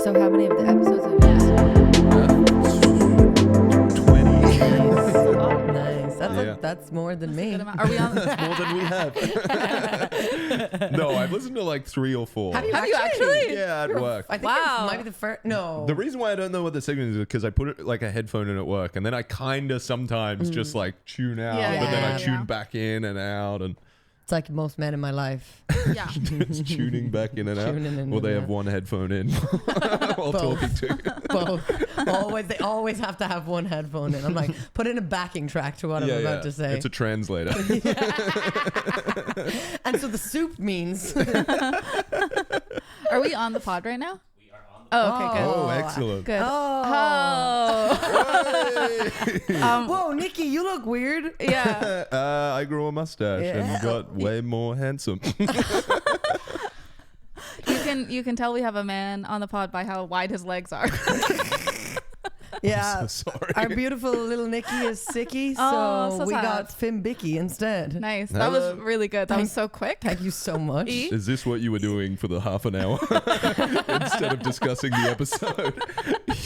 So how many of the episodes have you listened 20. Oh, nice. That's more than me. Are we on? That's more than we have. No, I've listened to like 3 or 4. Have you Have you actually? Yeah, at work. I think Wow. it might be the first. No. The reason why I don't know what the segment is because I put it like a headphone in at work, and then I kind of sometimes just like tune out, Yeah, but then I yeah, tune yeah. back in and out, and It's like most men in my life. Yeah. it's tuning back in and out. Tuning in Or they and have out. one headphone in while Both. talking to you. Both. They always have to have one headphone in. I'm like, put in a backing track to what I'm about to say. It's a translator. And so the soup means. Are we on the pod right now? We are on the pod. Oh, okay, good. Oh, excellent. Good. Oh. Oh. Whoa, Niki, you look weird. Yeah. I grew a mustache and got way more handsome. You can tell we have a man on the pod by how wide his legs are. Yeah. I'm so sorry. Our beautiful little Niki is sicky, so, Oh, so we sad. got Finbicky instead. Nice. That was really good. That was so quick. Thank you so much. Is this what you were doing for the half an hour? Instead of discussing the episode,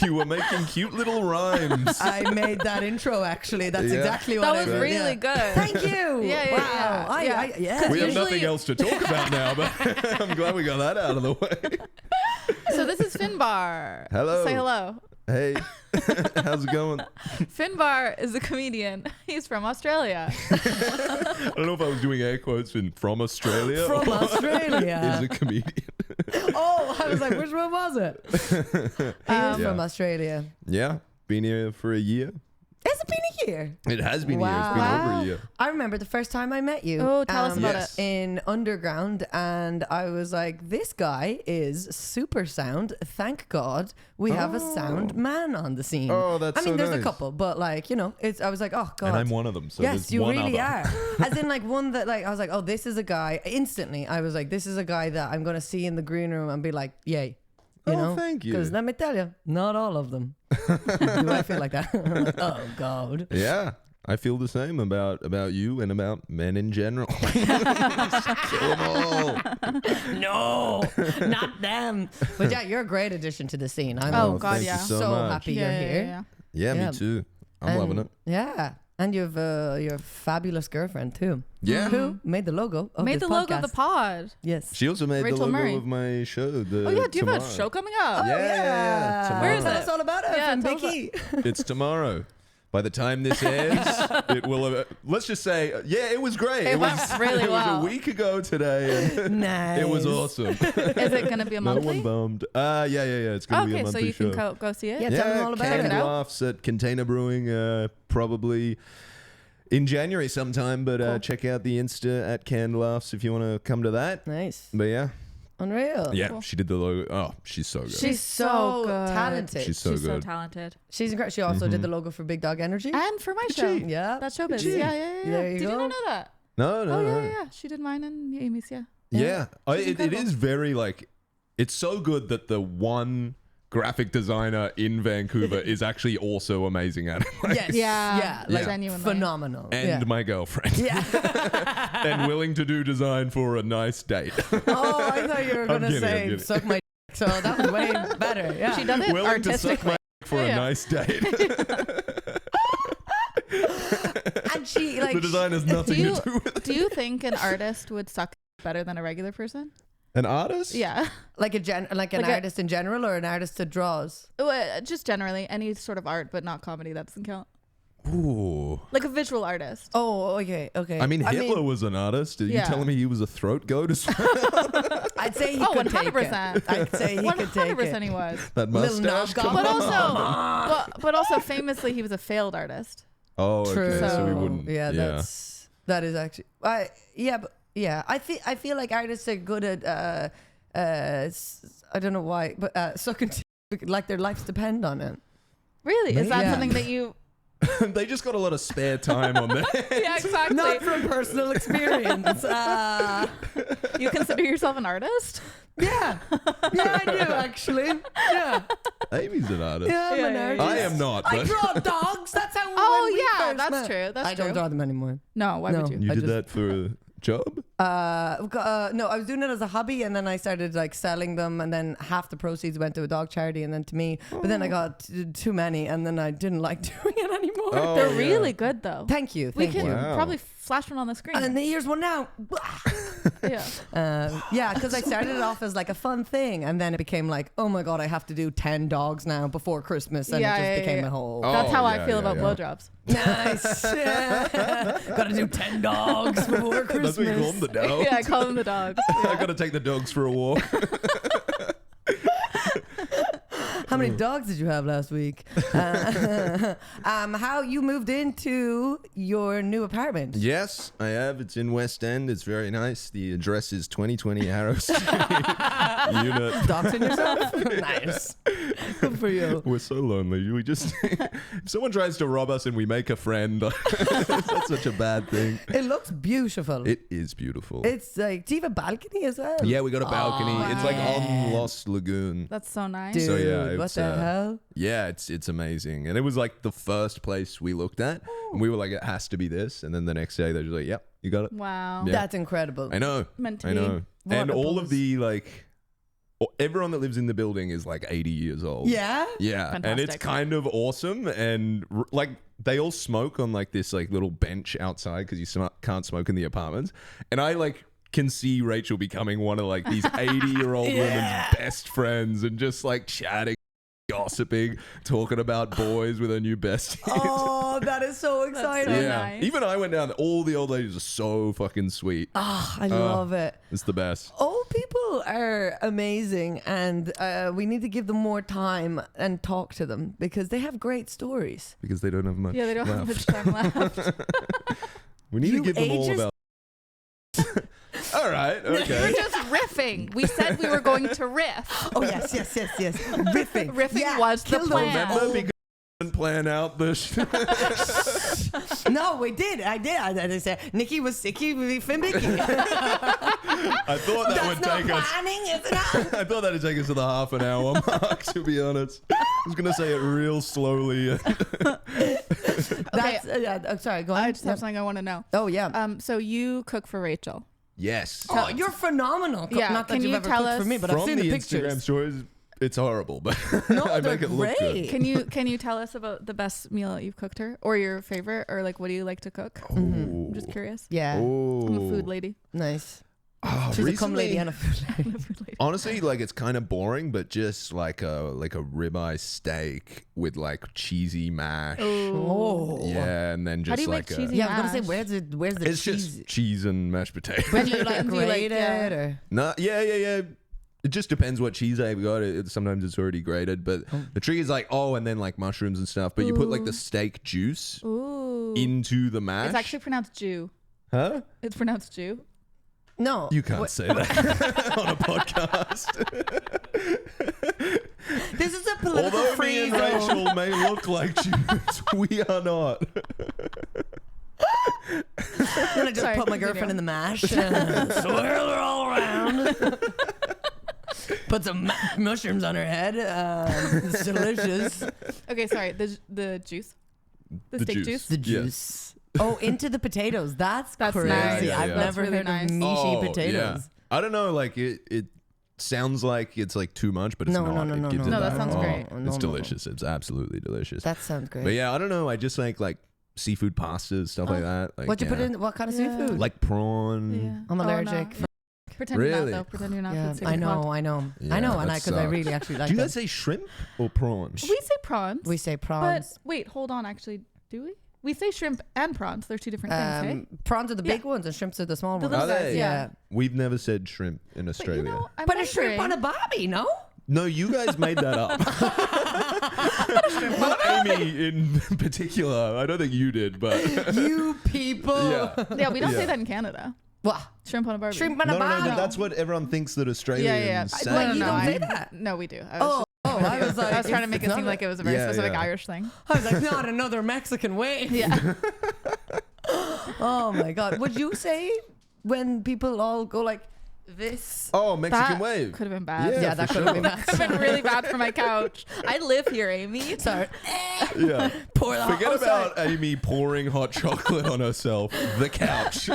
you were making cute little rhymes. I made that intro actually. That's Yeah. exactly what That I was did. really Yeah. good. Thank you. Yeah, Wow. yeah. We have Usually- nothing else to talk about now, but I'm glad we got that out of the way. So this is Finbar. Hello. Say hello. Hey, how's it going? Finbar is a comedian. He's from Australia. I don't know if I was doing air quotes from Australia. From or Australia. is a comedian. Oh, I was like, which one was it? He is from Yeah. Australia. Yeah, been here for a year. Has it been a year? It has been a year. It's been Wow. over a year. I remember the first time I met you. Oh, tell us about Yes. In Underground, and I was like, this guy is super sound. Thank God we have a sound man on the scene. Oh, that's I mean, so there's nice. a couple, but like, you know, it's. I was like, oh God. And I'm one of them. So Yes, there's you one really other. are. As in, like, one that, like, I was like, oh, this is a guy. Instantly, I was like, this is a guy that I'm going to see in the green room and be like, yay. You Oh, know? thank you. Because let me tell you, not all of them. Do I feel like that? I'm like, oh, God. Yeah, I feel the same about you and about men in general. Kill them all. No, not them. But yeah, you're a great addition to the scene. I'm Oh, God, thank yeah. you so so much. happy you're here. Yeah, Yeah. me too. I'm loving it. Yeah. And you have your fabulous girlfriend too. Yeah. Who made the logo of Made this the logo of the podcast. pod. Yes. She also made Rachel the logo Murray. of my show. Oh yeah, do you have a tomorrow. show coming up? Yeah. Where is Tell it? us all about it Yeah, from tell us Vicky. It's tomorrow. By the time this airs, it will have. Let's just say, yeah, it was great. It went really it was well. a week ago today, and Nice. it was awesome. Is it going to be a No monthly? one bummed. Yeah. It's gonna be a Okay, so monthly you show. can go see it. Yeah. Tell them all about Canned it. Laughs at Container Brewing, probably in January sometime. But Cool. check out the Insta at Canned Laughs if you want to come to that. Nice. But yeah, Unreal. yeah, she did the logo. Oh, she's so good. She's so good. talented. She's so She's so good. talented. She's incredible. She also did the logo for Big Dog Energy. And for my Did show. she? Yeah. That's showbiz. Did she? Yeah. There you Did go. you not know that? No. Oh, yeah. She did mine and Amy's, yeah. Yeah, She's it incredible. is very like, it's so good that the one graphic designer in Vancouver is actually also amazing at it. Like, Yes. Yeah. Yeah. Like Genuinely. phenomenal. and yeah. my girlfriend. Yeah. And willing to do design for a nice date. Oh, I thought you were I'm gonna kidding, I'm say kidding. suck my dick. So that was way better. Yeah. She does it willing to suck artistically. my for a Yeah. nice date. And she like The design has nothing to do with it. Do you think an artist would suck better than a regular person? An artist? Yeah. like an Like a- artist in general or an artist that draws. Just generally, any sort of art, but not comedy, that doesn't count. Ooh. Like a visual artist. Oh, okay. I mean, Hitler was an artist. Are you Yeah. telling me he was a throat goat as well? I'd say he Oh, could 100%. take it. I'd say he could take 100% it. he was. That Little mustache? knockoff. Come But on. also, but also famously, he was a failed artist. Oh, True. okay. So we So- wouldn't. Yeah, that is actually. I feel like artists are good at I don't know why, but sucking like their lives depend on it. Really? Is that Yeah. something that you... They just got a lot of spare time on there. Yeah, exactly. Not from personal experience. You consider yourself an artist? Yeah, I do actually. Yeah, Amy's an artist. yeah, I'm an Yeah, artist. I am not. I But draw dogs. That's how. Oh, when we yeah, first that's met. true. That's I don't true. draw them anymore. No, why would No. you? you I did just- that for a job? No, I was doing it as a hobby, and then I started like selling them, and then half the proceeds went to a dog charity, and then to me. But then I got too many, and then I didn't like doing it anymore. Oh, They're yeah. really good though. Thank you. We Thank can you. Wow. probably flash one on the screen. And here's one now. Yeah. Yeah, because I started it off as like a fun thing, and then it became like, oh my god, I have to do 10 dogs now before Christmas, and Yeah, it just yeah, became yeah. a whole. Oh, That's how I yeah, feel yeah, about yeah. blowjobs. Nice. Gotta do 10 dogs before Christmas. That's what you call them, the dogs. Yeah, I call them the dogs. I gotta take the dogs for a walk. How many dogs did you have last week? How you moved into your new apartment? Yes, I have. It's in West End. It's very nice. The address is 2020 Harrow Street. Unit. Doxing yourself? Nice. Good for you. We're so lonely. We just if someone tries to rob us and we make a friend, that's such a bad thing. It looks beautiful. It is beautiful. It's like, do you have a balcony as well? Yeah, we got a balcony. Oh, it's like on yeah. Lost Lagoon. That's so nice. Dude, So, yeah, what it's, the hell? Yeah, it's amazing. And it was like the first place we looked at. And we were like, it has to be this. And then the next day they're just like, yep, you got it. Wow. Yeah. That's incredible. I know. Meant to I be. know. And all Wonderful. of the like everyone that lives in the building is like 80 years old. Yeah? Yeah. And it's Fantastic. kind of awesome. And like they all smoke on like this like little bench outside because you can't smoke in the apartments. And I like can see Rachel becoming one of like these 80-year-old Yeah. women's best friends and just like chatting, gossiping, talking about boys with her new bestie. Oh, that is so exciting. so yeah. nice. Even I went down. All the old ladies are so fucking sweet. Oh, I love it. It's the best. Old people are amazing, and we need to give them more time and talk to them because they have great stories. Because they don't have much. Yeah, they don't have left. much time left. We need You to give them all ageist- about. All right. We're Okay. just riffing. We said we were going to riff. Oh, yes. Riffing. Riffing was the kill plan. them. Remember, because we didn't plan out the. No, we did. I did. I said Niki was sicky with Finbicky. I thought that would That's take not us. planning, is it? I thought that'd take us to the half an hour mark. To be honest, I was gonna say it real slowly. That's, I'm sorry, go on. I just have something I want to know. Oh, yeah. So you cook for Rachel. Yes. Oh, you're phenomenal. Yeah, Not that can you've you ever tell cooked for us- me, but I've From seen the the Instagram pictures. stories, it's horrible, but No, I they're make it look great. good. Can you tell us about the best meal that you've cooked her, or your favorite, or like what do you like to cook? Oh. I'm just curious. Yeah, Oh. I'm a food lady. nice. Oh, She's a cum lady and a food lady. I'm a food lady. honestly, like it's kind of boring, but just like a ribeye steak with like cheesy mash. Oh. Yeah, and then just How do you like make a, cheesy Yeah, I was gonna mash? say, where's the it's cheese? just cheese and mashed potatoes. When you like Do you like- grate yeah. it, or No, yeah. It just depends what cheese I've got. Sometimes it's already grated, but the trick is like, and then like mushrooms and stuff. But you put like the steak juice Ooh. into the mash. It's actually pronounced Jew. huh? It's pronounced Jew. no, You can't say that on a podcast. This is a political Although me free and zone. Rachel may look like Jews, we are not. I'm gonna just Sorry, put my continue. girlfriend in the mash. Swirl her all around. Put some mushrooms on her head. It's delicious. Okay, sorry. The juice. The steak juice. The Yes. juice. Oh, into the potatoes. That's That's crazy. nice. Yeah, I've yeah. never That's really heard nice. of meaty potatoes. I don't know, like it sounds like it's like too much, but it's No, not. no, It no, gives no. it No, that sounds great. No, It's no, no. delicious. It's absolutely delicious. That sounds great. But yeah, I don't know. I just like seafood pastas, stuff like that. Like, What'd you put yeah. in? What kind of Yeah. seafood? Like prawn. Yeah. I'm Oh, allergic. no. Pretend you're Really? not, though. Pretend you're not. Yeah, for the sake I of the know, pod. I know, Yeah, I know, and that because I sucks. really actually like Do you them. guys say shrimp or prawns? We say prawns. We say But prawns. wait, hold on. Actually, do we? We say shrimp and prawns. They're two different things, hey? Prawns are the big Yeah. ones, and shrimps are the small The ones. little Are guys, they? yeah. We've never said shrimp in But Australia. you know, I'm But a shrimp on wondering- a barbie, no? No, you guys made that up. Not Amy in particular. I don't think you did, but You people. yeah. Yeah, we don't Yeah. say that in Canada. What? Shrimp on a barbie. Shrimp on No, a no, barbie. no, that's what everyone thinks that Australians Yeah. say. Like, you No, don't I- say that. No, we do. Oh, I was like, I was trying to make it it's seem not like it was a very Yeah, specific yeah. Irish thing. I was like, not another Mexican wave. Yeah. Oh my god. Would you say when people all go like, This. Oh, Mexican That wave. could have been bad. Yeah, Yeah, that for could have been sure. bad. Could have been really bad for my couch. I live here, Amy. Sorry. Yeah. Pour the Forget oh, sorry. about Amy pouring hot chocolate on herself. The couch.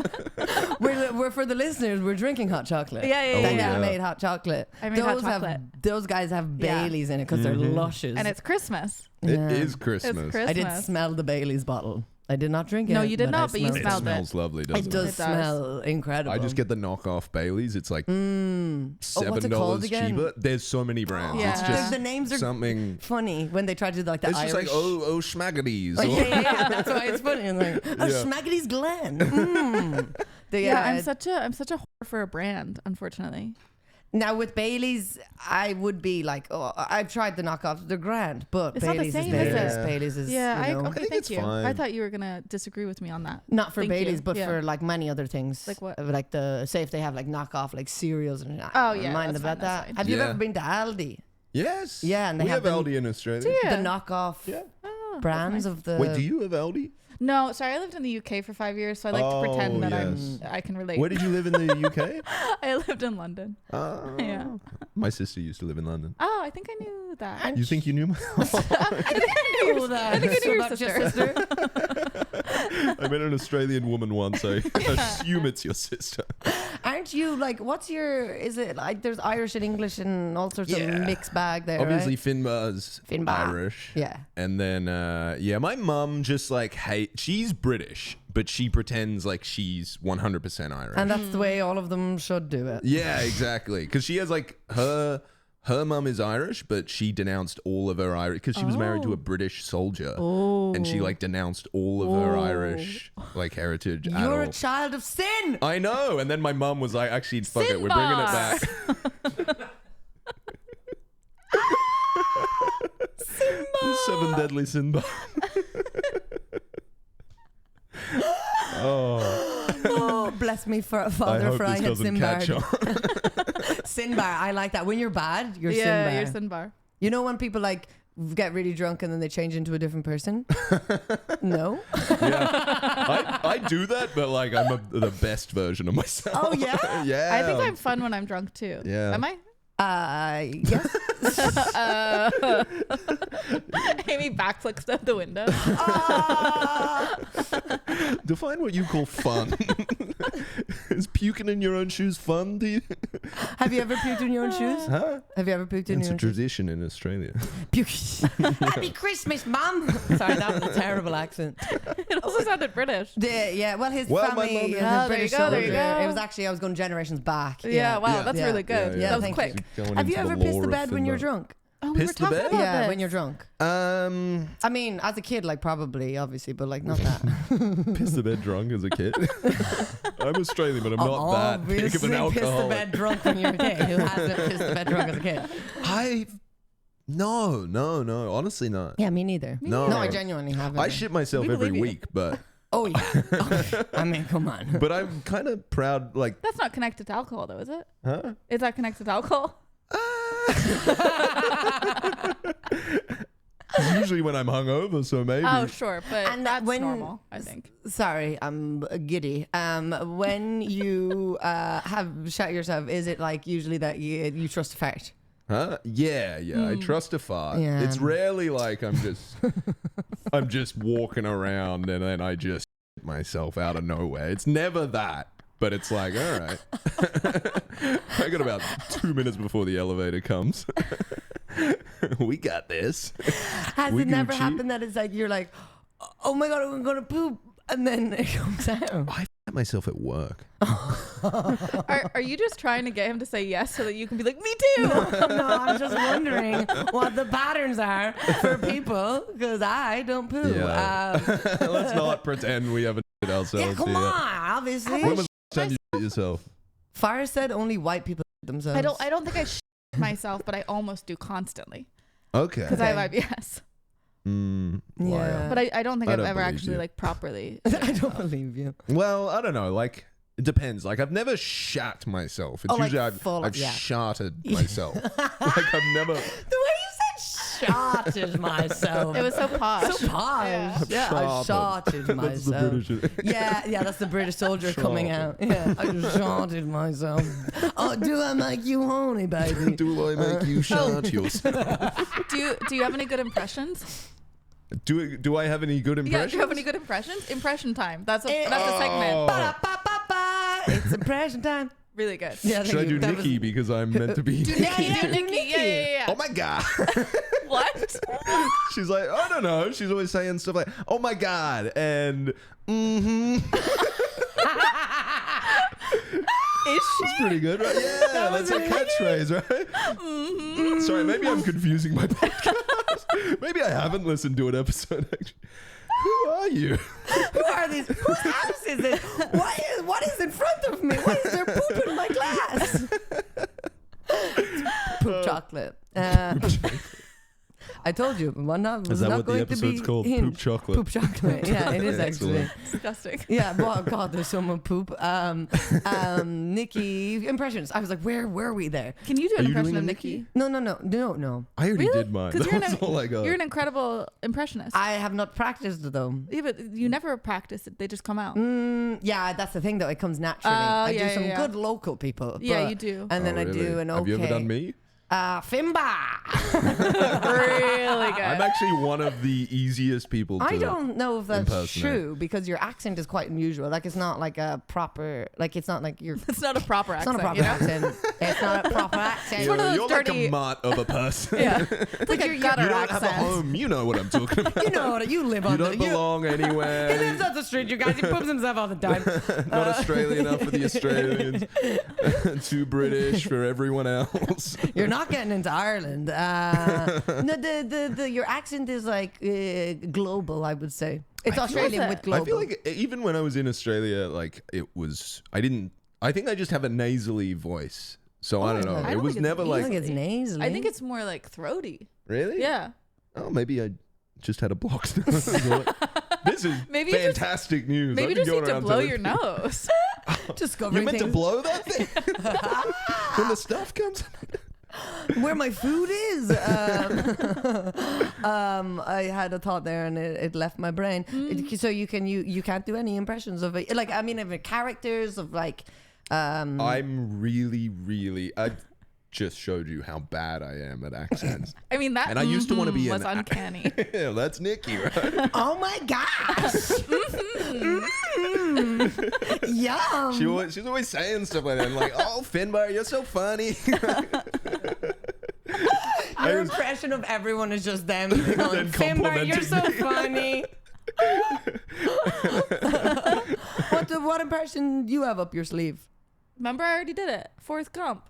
We're for the listeners. We're drinking hot chocolate. Yeah, yeah, Oh, yeah. Danielle yeah. made hot chocolate. I made hot chocolate. Those guys have Yeah. Baileys in it because they're luscious. And it's Christmas. It Yeah. is Christmas. It's Christmas. I did smell the Bailey's bottle. I did not drink it. No, you did but I not, but you smelled It smelled it. smells lovely, doesn't It it? does It does. smell incredible. I just get the knockoff Baileys. It's like what's it called $7 again? cheaper. There's so many brands. Yeah. It's The just names are something. funny when they try to do like the It's Irish. just like oh schmaggities. Oh, yeah. That's why it's funny. I'm like, oh, Yeah. Schmaggety's Glen. Mm. Yeah, I'm such a whore for a brand, unfortunately. Now with Bailey's, I would be like, oh, I've tried the knockoffs. They're grand, but It's not the Bailey's same, is is Bailey's. it? Bailey's is, Yeah, you know, okay, think thank it's you. fine. I thought you were gonna disagree with me on that. not for Thank Bailey's, you. but Yeah. for like many other things. Like what? Like say if they have like knockoff like cereals and Oh, yeah, mind that's about fine, that's that. fine. Have you Yeah. ever been to Aldi? Yes. Yeah, and they we have have them- Aldi in Australia. Yeah. The knockoff Yeah. Oh, that's brands nice. of the. Wait, do you have Aldi? No, sorry, I lived in the UK for 5 years, so I like to pretend that yes. I can relate. Where did you live in the UK? I lived in London. Oh. Yeah. My sister used to live in London. Oh, I think I knew that. You think you knew? I think I knew Oh, that. I think I knew So your that's your sister. I met an Australian woman once. I assume it's your sister. Aren't you like? What's your? Is it like there's Irish and English and all sorts of Yeah. mixed bag there? Obviously, right? Finbar's Finbar. Irish. Yeah. And then, yeah, my mum just like she's British, but she pretends like she's 100% Irish. And that's the way all of them should do it. Yeah, exactly. Because she has like her mum is Irish, but she denounced all of her Irish because she was married to a British soldier, and she like denounced all of her Irish like heritage. at You're all. a child of sin. I know. And then my mum was like, actually, fuck it, we're bringing it back. The 7 deadly sin bar. Oh, Oh, bless me, for I Father, hope for I this had doesn't catch Sinbad. on. Sinbar, I like that. When you're bad, you're Yeah, Sinbar. you're Finbar. You know when people like get really drunk and then they change into a different person? No. Yeah, I do that, but like I'm the best version of myself. Oh, yeah? Yeah. I think I'm fun when I'm drunk too. Yeah. Am I? Yes. Amy backflips out the window. Define what you call fun. Is puking in your own shoes fun to you? Have you ever puked in your own shoes? Huh? Have you ever puked in It's your a own shoes? tradition in Australia. Puke. Happy Christmas, Mum. Sorry, that was a terrible accent. It also sounded British. Yeah, well, his Well, my family mum is is- a Oh, there British you go, there you soldier. go. It was actually, I was going generations back. Yeah, wow, Yeah. that's Yeah. really good. Yeah, That was thank quick. Going Have you into the ever pissed lore the of bed when you're Finbar. drunk? Oh, we were Pissed the talking bed? about Yeah, this. when you're drunk. I I mean, as a kid, like probably, obviously, but like not that. pissed the bed drunk as a kid. I'm Australian, but I'm not that big of Obviously an pissed the alcoholic. bed drunk when you're a kid. Who hasn't pissed the bed drunk as a kid? No. Honestly, not. Yeah, me neither. No. No, I genuinely haven't. I shit myself We every believe you. week, but Oh yeah. I mean, come on. but I'm kind of proud. Like, That's not connected to alcohol, though, is it? huh? Is that connected to alcohol? Usually when I'm hungover, so maybe. Oh, sure, but And that's when- normal, I think. Sorry, I'm giddy. When you have shot yourself, is it like usually that you trust a fart? Huh? Yeah. I trust a fart. Yeah. It's rarely like I'm just walking around and then I just shit myself out of nowhere. It's never that. But it's like, all right. I got about 2 minutes before the elevator comes. We got this. Has We it never Gucci. happened that it's like you're like, oh my god, I'm gonna poop, and then it comes out? I f*** myself at work. Are you just trying to get him to say yes so that you can be like, me too? No, I'm just wondering what the patterns are for people because I don't poo. Yeah. Let's not pretend we haven't shit ourselves Yeah, come here. on, obviously. When was the last time you shit yourself? Fire said only white people shit themselves. I don't think I shit myself, but I almost do constantly Okay. because I have IBS. Yeah. But I don't think I I've don't ever believe actually you. like properly. I don't believe you. Well, I don't know. Like, it depends. Like, I've never shat myself. It's Oh, like usually full- I've yeah. sharted myself. Like, I've never. The way you said shotted myself. It was so posh. So posh. Yeah, I shotted myself. That's the British. Yeah, that's the British soldier coming out. Yeah, I shotted myself. Oh, do I make you horny, baby? Do I make you shot yourself? Do you have any good impressions? Do I have any good Yeah, impressions? do you have any good impressions? Impression time. That's a segment. Ba-da-ba-ba-ba. It's impression time. Really good. Yeah, Should I do Niki because I'm meant to be Niki? Yeah, Niki. Yeah. Oh my god. What? She's like, I don't know. She's always saying stuff like, oh my god, and Is she? It's pretty good, right? Yeah, that's a catchphrase, right? Sorry, maybe I'm confusing my podcast. Maybe I haven't listened to an episode, actually. Who are you? Who are these? Whose house is it? What is in front of me? Why is there poop in my glass? Poop chocolate. I told you, one not Is that not what the going to episode's be called? hinged. Poop chocolate. Poop chocolate. Yeah, it is actually. Disgusting. Yeah, well, God, there's so much poop. Niki impressions. I was like, where were we there? Can you do Are an you impression of doing a Niki? No. I already Really? did mine. 'Cause That was all I got. You're an incredible impressionist. I have not practiced it though. Yeah, but you never practice it. They just come out. Yeah, that's the thing though. It comes naturally. Oh, I yeah, do some yeah. good local people. Yeah, but- you do. And then Oh, I really? do an okay. Have you ever done me? Finbar. Really good. I'm actually one of the easiest people to I don't know if that's impersonate. true because your accent is quite unusual. Like it's not like a proper. Like it's not like you're. It's not a proper It's accent. not a proper you know? accent. It's not a proper accent. It's one of those You're like dirty- a mutt of a person. Yeah. It's like a gutter You don't accent. have a home. You know what I'm talking about. You know what? You live You on don't the. belong He anywhere. lives on the street, you guys. He poops himself all the time. Not Australian enough for the Australians. Too British for everyone else. You're not getting into Ireland. No, your accent is like global. I would say it's Australian with global. I feel like even when I was in Australia, like it was, I think I just have a nasally voice. So I don't know. I It don't was think it's never I like, think it's nasally. I think it's more like throaty. really? Yeah. Oh, maybe I just had a blocked nose. This is Maybe you just- fantastic news. Maybe I've you been just need going to around blow telling your people- nose. discovering You're meant to things. blow that thing when the stuff comes. Where my food is. I had a thought there and it left my brain. So you can't do any impressions of it. Like I mean, of characters of like. I'm really. I just showed you how bad I am at accents. I mean, that And I used to wanna be was an- uncanny. Yeah, that's Niki, right? Oh my gosh! Yum. She's always saying stuff like that. I'm like, oh, Finbar, you're so funny. Your impression of everyone is just them going, Finbar, you're so funny. What impression do you have up your sleeve? Remember, I already did it. Forrest Gump.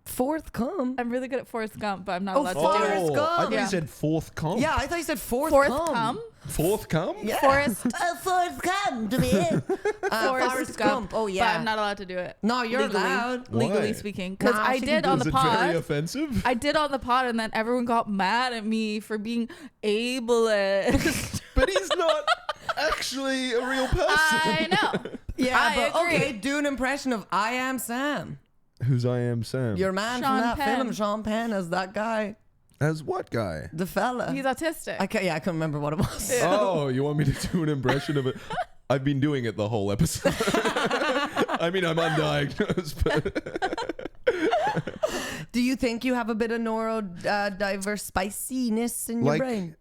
Forth come. I'm really good at Forrest Gump, but I'm not Oh, allowed to Forrest do it. Gump. I thought Yeah. you said fourth come. Yeah, I thought you said fourth Forrest come. Gump. Fourth come? Yeah. Forrest. Forth come to me. Forrest Gump. Oh yeah. But I'm not allowed to do it. No, you're legally, allowed. Legally Why? speaking, because Nah, I she did can on Was the it very pod. offensive? I did on the pod, and then everyone got mad at me for being ableist. But he's not actually a real person. I know. Yeah, I but agree. okay, do an impression of I Am Sam. Who's I Am Sam? Your man Sean from that Penn. film, Sean Penn, as that guy, As what guy? the fella. He's autistic. I can't remember what it was. Yeah. Oh, you want me to do an impression of it? I've been doing it the whole episode. I mean, I'm undiagnosed, but Do you think you have a bit of neurodiverse spiciness in your brain?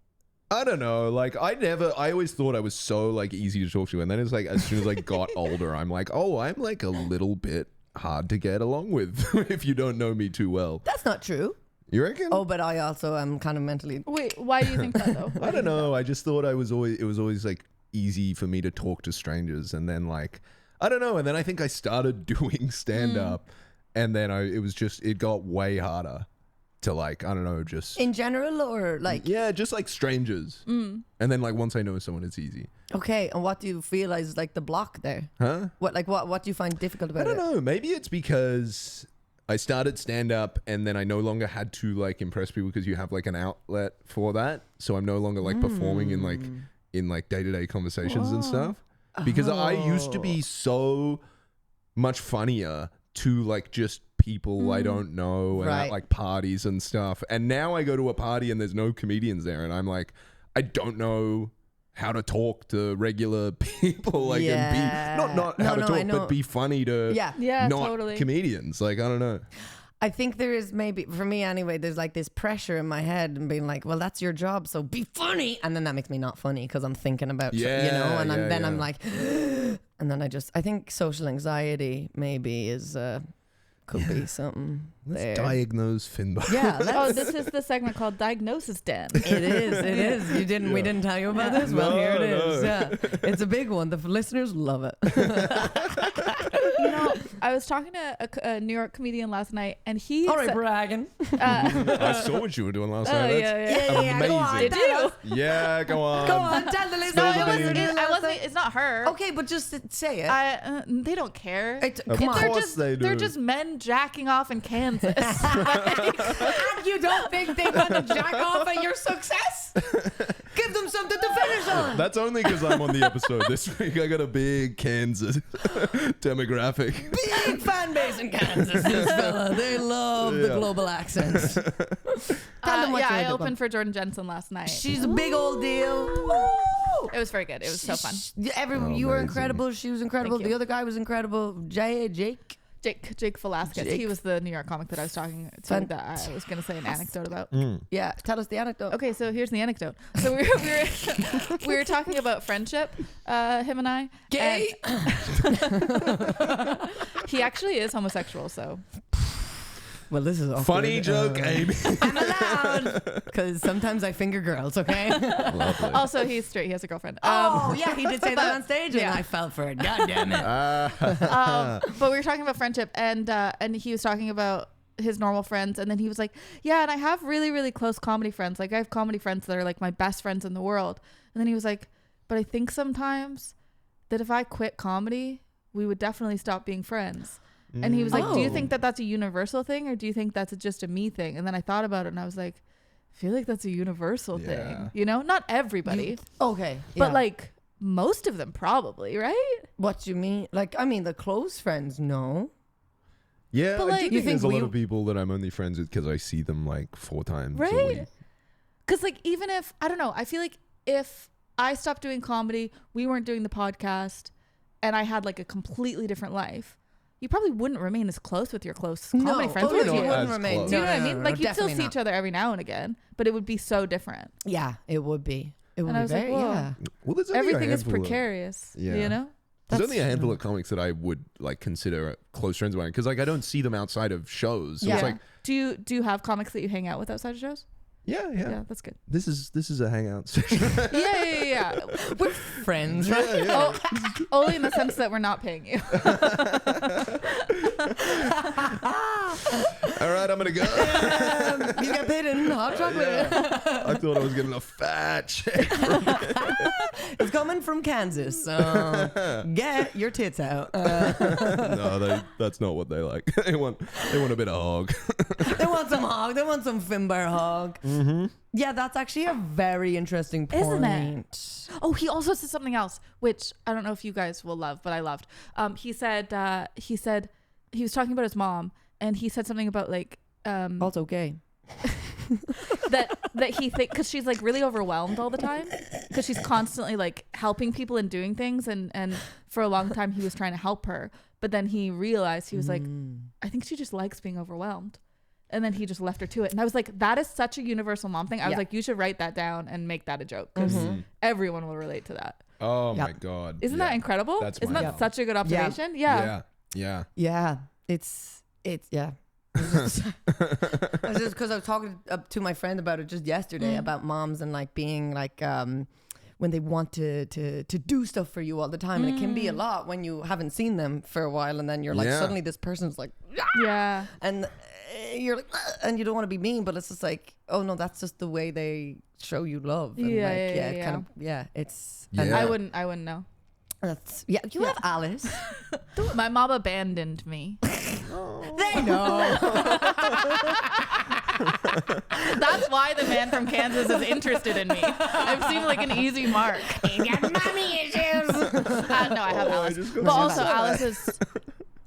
I don't know. Like, I always thought I was so like easy to talk to, and then it's like as soon as I got older, I'm like, oh, I'm like a little bit hard to get along with if you don't know me too well. That's not true. You reckon? Oh, but I also am kind of mentally. Wait, why do you think that though? I don't know. I just thought it was always like easy for me to talk to strangers, and then like I don't know, and then I think I started doing stand up, and then it got way harder to like I don't know, just In general, or like. yeah, just like strangers, and then like once I know someone, it's easy, Okay, and what do you feel is like the block there? huh? What do you find difficult I about don't it? know. Maybe it's because I started stand up and then I no longer had to like impress people because you have like an outlet for that. So I'm no longer like performing in like day-to-day conversations and stuff. Because I used to be so much funnier to like just people I don't know and at like parties and stuff. And now I go to a party and there's no comedians there, and I'm like, I don't know how to talk to regular people, like and be not how to talk, but be funny to not totally. comedians. Like I don't know. I think there is maybe, for me anyway, there's like this pressure in my head and being like, well, that's your job, so be funny. And then that makes me not funny because I'm thinking about, and I'm like, and then I think social anxiety maybe is, could be something there. Let's diagnose Finbar. Yeah. This is the segment called Diagnosis Den. It is. We didn't tell you about this? Well, here it is. Yeah. It's a big one. The listeners love it. I was talking to a New York comedian last night, and he all right, bragging. I saw what you were doing last night. That's amazing. Go on, did you? Yeah, go on. Go on, tell the listeners. It's not her. Okay, but just say it. They don't care. Of course they do. They're just men jacking off in Kansas. And you don't think they're gonna jack off at your success? Give them something to finish on. That's only because I'm on the episode this week. I got a big Kansas demographic. Big fan base in Kansas, this fella. They love the global accents. I opened for Jordan Jensen last night. She's a big old deal. It was very good. It was so fun. You were incredible. She was incredible. The other guy was incredible. Jake Velasquez. He was the New York comic that I was talking to that I was going to say an anecdote about. Yeah, tell us the anecdote. Okay, so here's the anecdote. So we were talking about friendship, him and I. Gay? He actually is homosexual, so. Well, this is awkward. Funny joke, Amy. I'm allowed. Because sometimes I finger girls, okay? Lovely. Also, he's straight. He has a girlfriend. Yeah, he did say that on stage, and I fell for it. God damn it. But we were talking about friendship, and he was talking about his normal friends, and then he was like, yeah, and I have really, really close comedy friends. Like, I have comedy friends that are like my best friends in the world. And then he was like, but I think sometimes that if I quit comedy, we would definitely stop being friends. And he was like, do you think that that's a universal thing, or do you think that's just a me thing? And then I thought about it, and I was like, I feel like that's a universal thing. You know, not everybody. Okay. But like most of them probably, right? What you mean? Like, I mean, the close friends, no. Yeah, but I do think there's a lot we- of people that I'm only friends with because I see them like 4 times a week. Right? Because like, even if, I don't know, I feel like if I stopped doing comedy, we weren't doing the podcast, and I had like a completely different life, you probably wouldn't remain as close with your close comedy friends, would you? You wouldn't As remain. close. Do you know what I mean? No, Like, you'd still see definitely each other every now and again, but it would be so different. Yeah, it would be. It would And I be was like, very, whoa. yeah. Well, there's only Everything a is handful of- precarious, Yeah. you know? There's That's only a handful true. of comics that I would like consider close friends of mine because like I don't see them outside of shows. So Yeah. it's like, Do you have comics that you hang out with outside of shows? yeah. That's good. This is a hangout session. Yeah. We're friends, right? yeah. Only in the sense that we're not paying you. All right, I'm gonna go. You get paid in hot chocolate. I thought I was getting a fat check. It's coming from Kansas, so get your tits out. No, that's not what they like. They want a bit of hog. They want some hog. They want some Finbar hog. Mm-hmm. Yeah, that's actually a very interesting point. Isn't it? Oh, he also said something else, which I don't know if you guys will love, but I loved. He said he was talking about his mom, and he said something about like Also gay. that he think because she's like really overwhelmed all the time because she's constantly like helping people and doing things, and for a long time he was trying to help her, but then he realized, he was like, I think she just likes being overwhelmed. And then he just left her to it. And I was like, that is such a universal mom thing. I was like, you should write that down and make that a joke, because everyone will relate to that. Oh my god! Isn't that incredible? Isn't that such a good observation? Yeah. Yeah. It's yeah. It's just because I was talking to my friend about it just yesterday about moms and like being like when they want to do stuff for you all the time, and it can be a lot when you haven't seen them for a while, and then you're like suddenly this person's like and you're like and you don't want to be mean, but it's just like, oh no, that's just the way they show you love. And it's I wouldn't know. That's you have Alice. My mom abandoned me. They know. That's why the man from Kansas is interested in me. I've seemed like an easy mark. You got mommy issues. No, I have Alice. But also, Alice is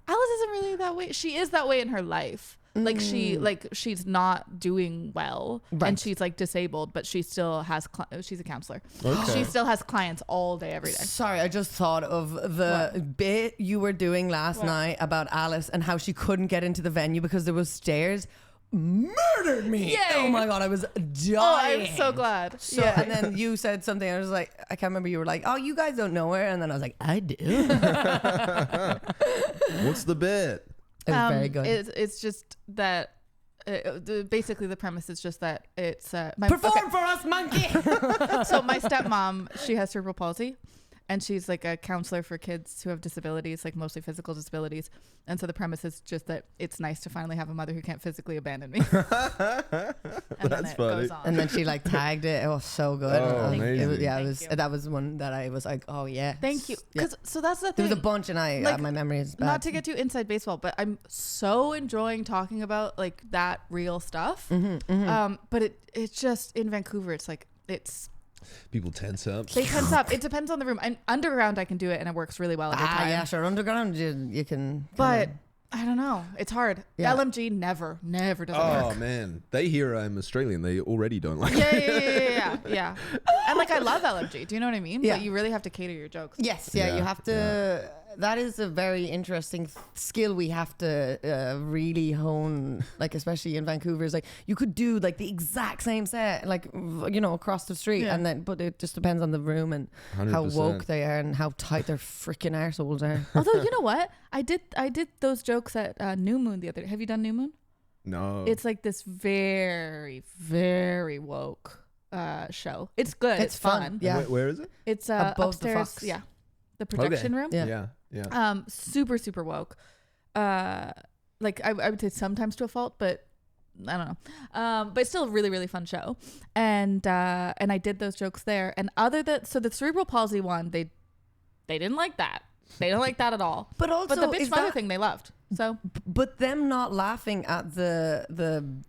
Alice isn't really that way. She is that way in her life. Like she's not doing well, and she's like disabled, but she still has she's a counselor. Okay. She still has clients all day, every day. Sorry, I just thought of the bit you were doing last night about Alice and how she couldn't get into the venue because there was stairs. Murdered me. Yay. Oh my god, I was dying. Oh, I'm so glad. And then you said something. I was like, I can't remember. You were like, oh, you guys don't know her, and then I was like, I do. What's the bit? It was very good. It's just that basically the premise is just that it's perform for us, monkey. So my stepmom, she has cerebral palsy, and she's like a counselor for kids who have disabilities, like mostly physical disabilities. And so the premise is just that it's nice to finally have a mother who can't physically abandon me. That's funny. And then she like tagged it. It was so good. Oh, amazing. That was one that I was like, oh yeah. Thank you. So that's the thing. There was a bunch, and my memory is bad. Not to get too inside baseball, but I'm so enjoying talking about like that real stuff. But it's just in Vancouver, it's like people tense up. They tense up. It depends on the room. And underground, I can do it, and it works really well every time. Yeah, sure. Underground, you can. But I don't know. It's hard. Yeah. LMG never doesn't work. Oh man, they hear I'm Australian. They already don't like. Yeah. And like I love LMG. Do you know what I mean? Yeah. But you really have to cater your jokes. Yes. Yeah. You have to. Yeah. That is a very interesting skill we have to really hone, like especially in Vancouver. Is like you could do like the exact same set, like across the street, and but it just depends on the room and 100%. how woke they are and how tight their freaking arseholes are. Although you know what, I did those jokes at New Moon the other day. Have you done New Moon? No. It's like this very, very woke show. It's good. It's fun. Yeah. Where is it? It's above upstairs. the Fox. Yeah. The projection room. Yeah. Super, super woke. Like I would say sometimes to a fault, but I don't know. But it's still a really, really fun show. And I did those jokes there. And so the cerebral palsy one, they didn't like that. They don't like that at all. But the bitch mother thing they loved. So, but them not laughing at the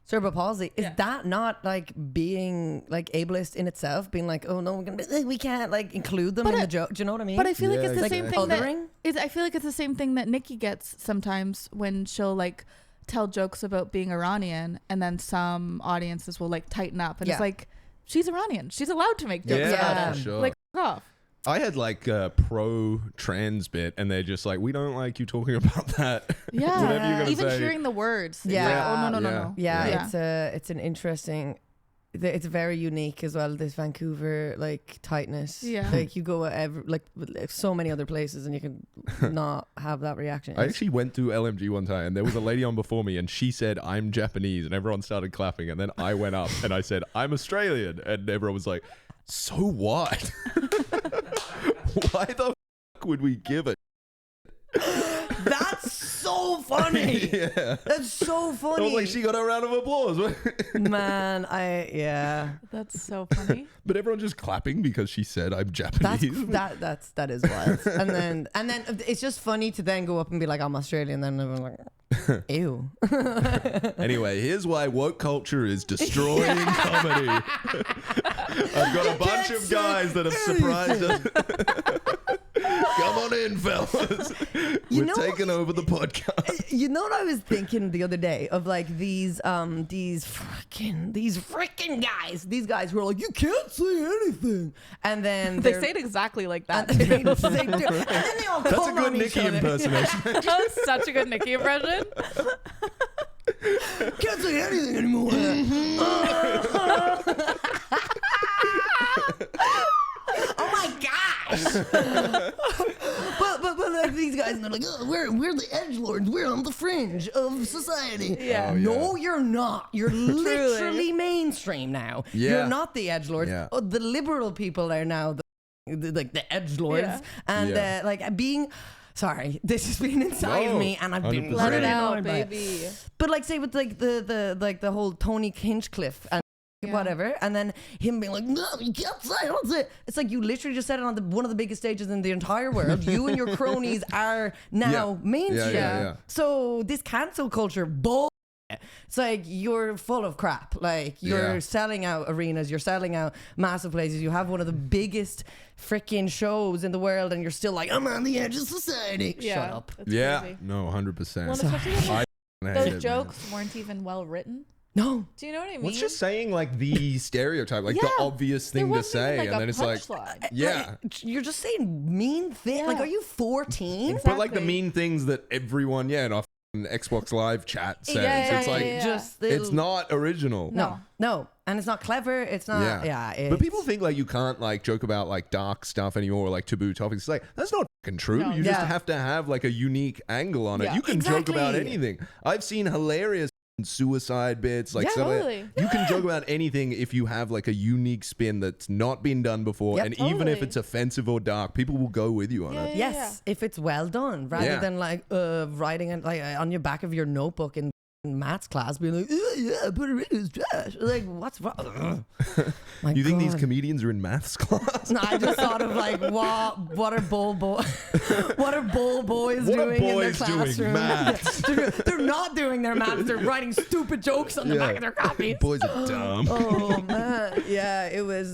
cerebral palsy, is that not like being like ableist in itself, being like, oh no, we can't like include them in the joke? Do you know what I mean? But I feel like it's the same thing othering? I feel like it's the same thing that Niki gets sometimes when she'll like tell jokes about being Iranian, and then some audiences will like tighten up, and it's like, she's Iranian, she's allowed to make jokes about it. Sure. Like f off. I had like a pro trans bit, and they're just like, we don't like you talking about that. Yeah. Whatever you're gonna Even say. hearing the words. Yeah. Like, oh no. Yeah. It's an interesting. It's very unique as well. This Vancouver like tightness. Yeah. Like you go like so many other places, and you can not have that reaction. I actually went to LMG one time, and there was a lady on before me, and she said, I'm Japanese, and everyone started clapping, and then I went up and I said, I'm Australian, and everyone was like, so what? Why the f*** would we give it? That's so funny. Yeah. That's so funny. I was like, she got a round of applause. Man, That's so funny. But everyone just clapping because she said I'm Japanese. That is wild. and then it's just funny to then go up and be like, I'm Australian, and then everyone's like, ew. Anyway, here's why woke culture is destroying comedy. I've got a bunch of guys that have surprised us. Come on in, fellas. We're taking over the podcast. You know what I was thinking the other day of like these freaking guys. These guys who are like, you can't say anything, and then they say it exactly like that. And they do. And then they all That's a come good on each Niki other. impersonation. That was such a good Niki impression. Can't say anything anymore. Oh my gosh! but like these guys, and they're like, oh, we're the edgelords. We're on the fringe of society. Yeah. No, you're not. You're literally mainstream now. Yeah. You're not the edgelords. Yeah. Oh, the liberal people are now the edgelords, and like being. Sorry, this has been inside of me, and I've been 100%. Let it really out, annoyed by it. baby. But like, say with like the whole Tony Hinchcliffe and whatever, and then him being like, no, you can't say it. Don't say it. It's like you literally just said it on one of the biggest stages in the entire world. You and your cronies are now mainstream. Yeah. So this cancel culture bull. It's like you're full of crap. Like you're selling out arenas, you're selling out massive places. You have one of the biggest freaking shows in the world, and you're still like, I'm on the edge of society. Shut up. Crazy. No, 100%. Well, especially when those jokes man. weren't even well written. No. Do you know what I mean? Well, it's just saying like the stereotype, like the obvious thing to say, and then it's like, you're just saying mean things. Like, are you 14? Exactly. But like the mean things that everyone, in our Xbox Live chat says, just it's not original. No, and it's not clever. It's not. But people think like you can't like joke about like dark stuff anymore, or like taboo topics. It's like that's not fucking true. No. You just have to have like a unique angle on it. You can joke about anything. I've seen hilarious suicide bits, like you can joke about anything if you have like a unique spin that's not been done before, and even if it's offensive or dark, people will go with you on it. Yes, if it's well done, rather than like writing it like on your back of your notebook in maths class, being like, put it in his trash. Like, what's wrong? You think these comedians are in maths class? No, I just thought of like, what are bull boys doing in their classroom? Maths. They're not doing their maths. They're writing stupid jokes on the back of their copies. Boys are dumb. Oh man, yeah. It was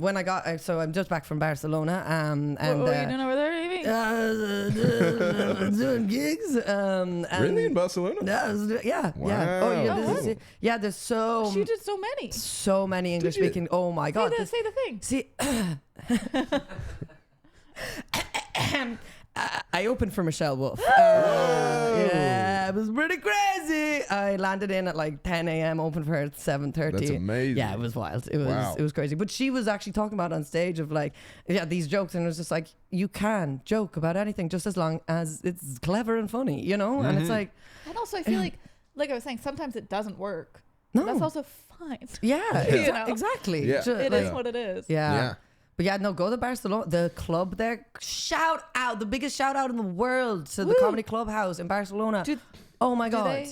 when I got so I'm just back from Barcelona. And what are you doing over there, Amy? Doing gigs. Really, in Barcelona? Yeah. Wow. Oh yeah. There's She did so many. English speaking. Oh my god. Say the thing. See, I opened for Michelle Wolf. Yeah, it was pretty crazy. I landed in at like 10 a.m. Opened for her at 7:30. That's amazing. Yeah, it was wild. It was crazy. But she was actually talking about on stage of like, these jokes, and it was just like, you can joke about anything just as long as it's clever and funny, you know. And it's like, and also I feel like I was saying, sometimes it doesn't work. No, that's also fine. Yeah, exactly. Yeah. It is what it is. Yeah. But yeah, no, go to Barcelona. The club there, shout out, the biggest shout out in the world to the Comedy Clubhouse in Barcelona. Oh my God.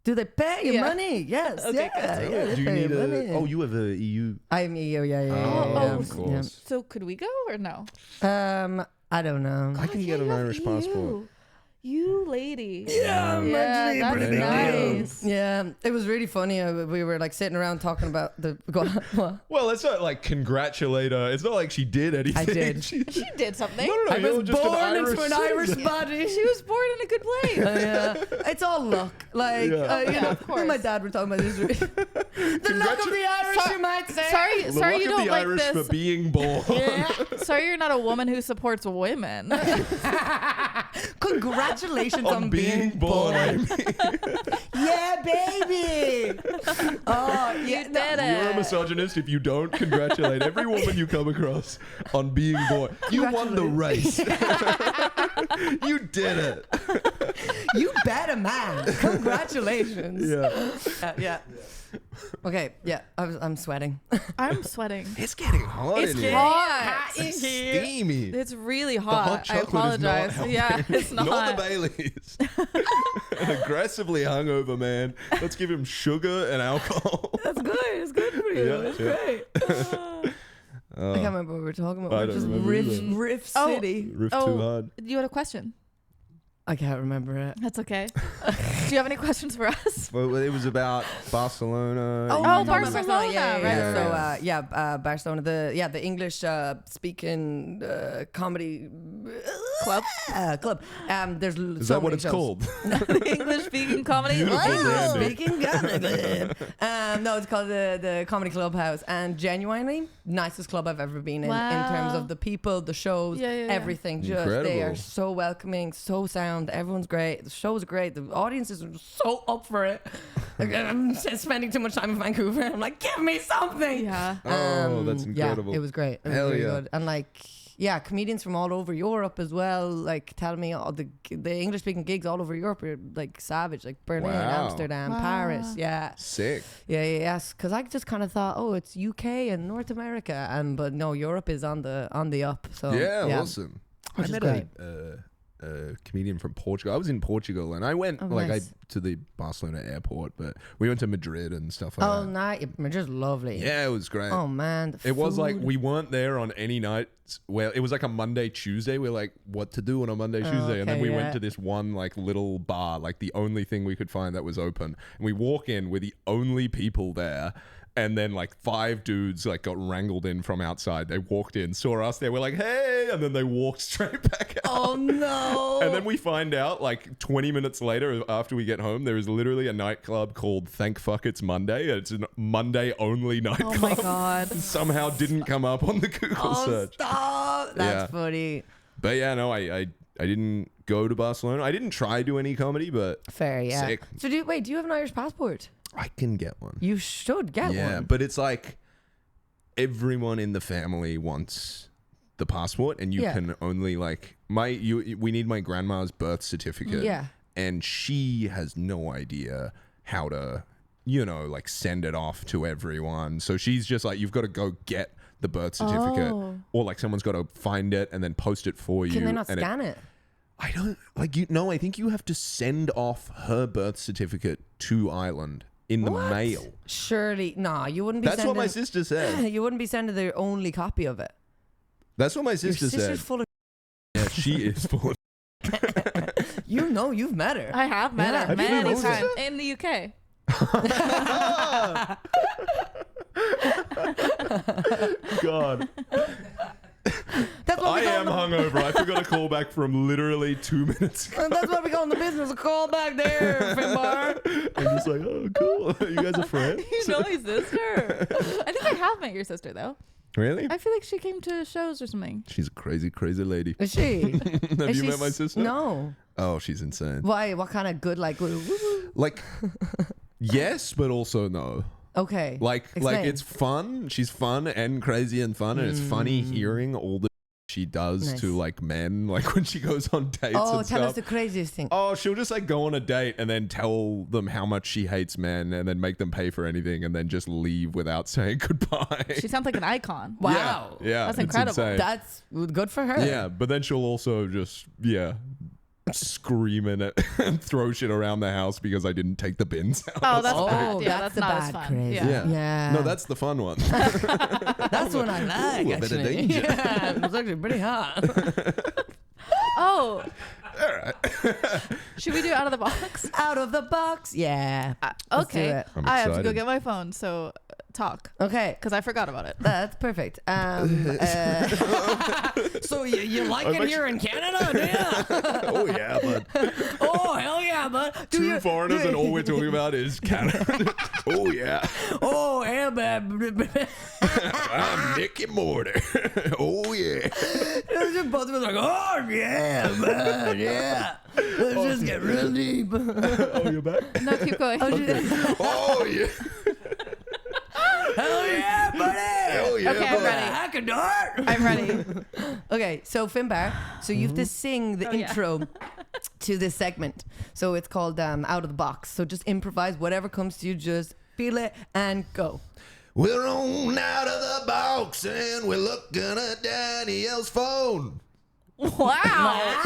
Do they pay you money? Yes. Okay, they Do you pay need money. you have a EU? I'm EU, Of course. So could we go or no? I don't know. I can get an Irish passport. You lady. Yeah, I'm actually that's pretty nice. Yeah, it was really funny. We were like sitting around talking about the. Well, it's not like congratulate her. It's not like she did anything. I did. She did something. No. I was just born into an Irish citizen. body. She was born in a good place. It's all luck. Like, of course. me and my dad were talking about this. The luck of the Irish, you might say. Sorry, you don't the like Irish this. for being born. Sorry, you're not a woman who supports women. Congratulations on being born. Yeah, baby. Oh, You did it. You're a misogynist if you don't congratulate every woman you come across on being born. You won the race. You did it. You better, man. Congratulations. Yeah. Okay, I'm sweating. I'm sweating. It's getting hot in here. Hot. It's steamy. It's really The hot hot. I chocolate is not apologize. helping. Yeah, it's not. Not the Baileys. An aggressively hungover man. Let's give him sugar and alcohol. That's good. It's good for you. It's great. I can't remember what we were talking about. I We're don't just remember Riff City. Riff too hard. You had a question? I can't remember it. That's okay. Do you have any questions for us? Well, it was about Barcelona. Barcelona, right? Yeah. So Barcelona, the English speaking comedy Club. Club. There's Is that what it's called? English speaking comedy. Beautiful branding. Speaking comedy. No, it's called the Comedy Clubhouse, and genuinely nicest club I've ever been in terms of the people, the shows, everything. Just they are so welcoming, so sound. Everyone's great. The shows are great. The audiences are so up for it. I'm spending too much time in Vancouver. I'm like, give me something. Yeah. Oh, that's incredible. Yeah, it was great. It was Hell really yeah. good. And like, comedians from all over Europe as well, like telling me all the English speaking gigs all over Europe are like savage, like Berlin, Amsterdam, Paris. Yeah. Sick. Yes. Because I just kind of thought, oh, it's UK and North America, but no, Europe is on the up. So Yeah, awesome. I met a comedian from Portugal. I was in Portugal and I went nice. to the Barcelona airport, but we went to Madrid and stuff like that. Oh, nice. Madrid's lovely. Yeah, it was great. Oh man, it was like we weren't there on any nights where it was like a Monday, Tuesday. We're like, what to do on a Monday, Tuesday? And then we went to this one like little bar, like the only thing we could find that was open. And we walk in, we're the only people there. And then like 5 dudes like got wrangled in from outside. They walked in, saw us there. We're like, hey, and then they walked straight back out. Oh no! And then we find out like 20 minutes later, after we get home, there is literally a nightclub called Thank Fuck It's Monday. It's a Monday only nightclub. Oh my god! Somehow didn't come up on the Google search. Stop! That's funny. But yeah, no, I didn't go to Barcelona. I didn't try to do any comedy, but Fair, yeah. sick. So do you have an Irish passport? I can get one. You should get one. Yeah, but it's like everyone in the family wants the passport, and you can only like we need my grandma's birth certificate. Yeah. And she has no idea how to, like send it off to everyone. So she's just like, you've got to go get the birth certificate, or like someone's got to find it and then post it for you. Can they not scan it? I don't like I think you have to send off her birth certificate to Ireland in the mail. Surely, no, you wouldn't be. That's what my sister said. You wouldn't be sending their only copy of it. That's what my sister Your said. sister's full of. Yeah, she is full of. You've met her. I have met her Have you many known times in the UK. God. That's what I am hungover. I forgot a call back from literally 2 minutes ago. That's what we call in the business. A call back there, Finbar. I'm just like, oh, cool. You guys are friends? You know my sister. I think I have met your sister though. Really? I feel like she came to shows or something. She's a crazy, crazy lady. Is she? Have you met my sister? No. Oh, she's insane. Why? What kind of good Like, yes, but also no. Okay. Like Explain. it's fun. She's fun and crazy and fun, and it's funny hearing all the she does to like men, like when she goes on dates and tell us stuff. the craziest thing. Oh, she'll just like go on a date and then tell them how much she hates men and then make them pay for anything and then just leave without saying goodbye. She sounds like an icon. Wow. Yeah. That's it's incredible. insane. That's good for her. Yeah, but then she'll also just screaming it and throw shit around the house because I didn't take the bins out. Oh, that's bad. Yeah, that's that's the not bad as fun. crazy. Yeah. No, that's the fun one. That's what I like. Ooh, a bit of actually. danger. Yeah, it was actually pretty hot. Oh, All right. should we do out of the box? Out of the box. Yeah. Let's do Okay. it. I'm I have to go excited. get my phone. So talk Okay. because I forgot about it. That's perfect. So you like it here in Canada, do you? Oh yeah, but Oh hell yeah, bud. two foreigners and all we're talking about is Canada. Oh yeah. Oh hell, man. I'm Niki Mohrdar. Oh yeah. Both of us like, oh yeah, man, yeah. Let's just get real deep. Oh, you're back. No, keep going. Oh yeah. Hell yeah, buddy. Hell yeah. Okay, I'm buddy. ready. Hack a dart. I'm ready. Okay, so Finbar, so you have to sing the intro to this segment. So it's called Out of the Box. So just improvise whatever comes to you, just feel it and go. We're on out of the box and we're looking at Danielle's phone. Wow.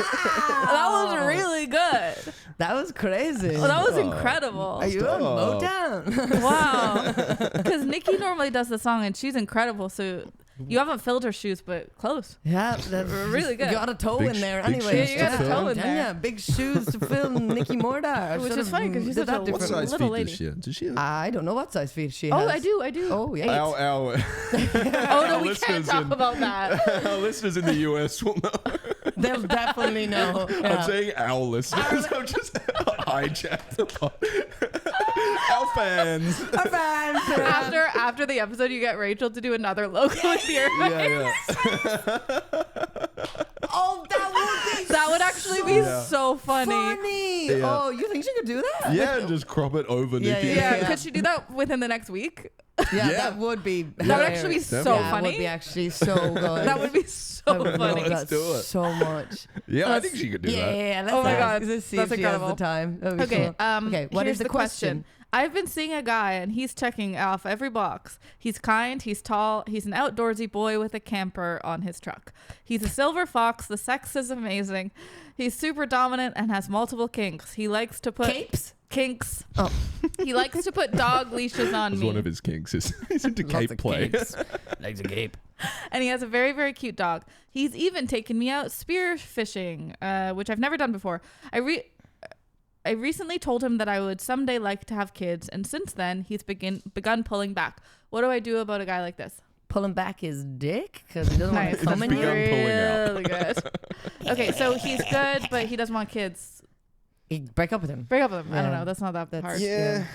That was really good. That was crazy. Oh, that was incredible. Are you on Motown? Wow. Because Niki normally does the song and she's incredible. So you haven't filled her shoes, but close. Yeah, that's Really good. You got a toe Big in there big anyway. shoes Yeah, you got a toe in there. Yeah, big shoes to fill Niki Mohrdar. Which is funny 'cause she's such a What Different size little feet lady. does she have? Does she have? I don't know what size feet she Oh, has. I do. Oh, yeah. Eight. Our Oh, no, we can't listeners talk about that. our listeners in the US will know. They'll definitely know. I'm Yeah. saying our listeners. I'm just hijacked the pod. Our fans. Our fans. After the episode, you get Rachel to do another logo with your Yeah. Oh, that would be That would actually be so funny. funny. Yeah. Oh, you think she could do that? Yeah, and just crop it over Yeah, Niki. Yeah, could she do that within the next week? Yeah, Yeah. that would be. That would actually be so Definitely. That would funny. be actually so good. That would be I so would funny. love Let's that do it. so much. Yeah, I think she could do Yeah, that. yeah. Let's Oh my ask- God, let's see that's if she has the incredible. time. That'd be Okay, cool. Okay, what here's is the question? I've been seeing a guy and he's checking off every box. He's kind, he's tall, he's an outdoorsy boy with a camper on his truck. He's a silver fox, the sex is amazing. He's super dominant and has multiple kinks. He likes to put kinks. Oh. He likes to put dog leashes on That's me. one of his kinks. He's into Lots cape of play. capes. Likes a cape. And he has a very, very cute dog. He's even taken me out spear fishing, which I've never done before. I recently told him that I would someday like to have kids, and since then he's begun pulling back. What do I do about a guy like this? Pulling back his dick because he doesn't want Nice. to come in Begun here. pulling out. Really good. Okay, so he's good, but he doesn't want kids. You break up with him. Break up with him. I don't Yeah. know. That's not that hard. Yeah,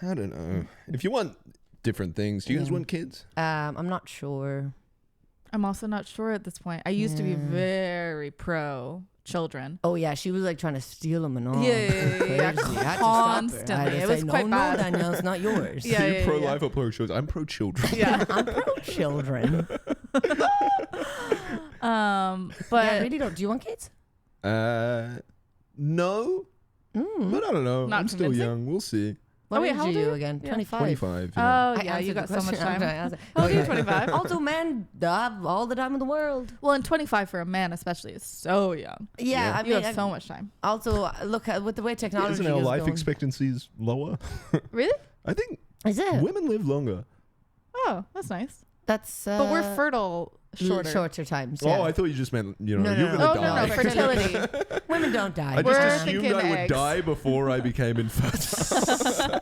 I don't know. If you want different things, do you guys Yeah. want kids? I'm not sure. I'm also not sure at this point. I used to be very pro children. Oh yeah, she was like trying to steal him and all. Yeah, Crazy. I had to stop her. I had constantly. to It say, was quite no, bad. Danielle, it's not yours. Yeah, Are you yeah, pro-life or pro-choice? I'm pro-children. Yeah. I'm pro children. But Yeah, I really don't. Do you want kids? No, but I don't know. Not I'm still convincing? young. We'll see. What wait, age how are old are you you? again? Yeah. 25. 25. oh Yeah. yeah, you answered got the so much question. I'm time. trying to answer. How old are you? Okay. 25. Also, men have all the time in the world. Well, and 25 for a man especially is so young. Yeah, Yeah. I You mean, have so much time. also look at with the way technology Isn't our is life going. expectancy is lower? Really? I think Is it? women live longer. Oh, that's nice. That's But we're fertile shorter. shorter times. Oh, Yeah. I thought you just meant, you know, No, no, you're no. going Oh to no, die. no, fertility. Women don't die. I We're just assumed thinking I would eggs. die before I became infertile.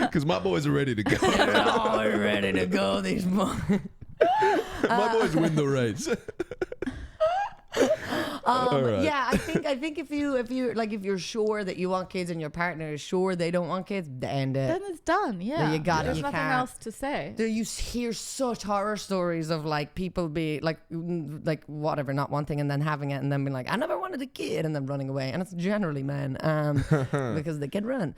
Because my boys are ready to go. They're all ready to go. These morning. My boys win the race. All right. Yeah, I think if you're sure that you want kids and your partner is sure they don't want kids, end it. Then it's done. Yeah. you got it, There's you nothing can't. else to say. There you hear such horror stories of like people be like whatever, not wanting and then having it and then being like, I never wanted a kid and then running away, and it's generally men because they can run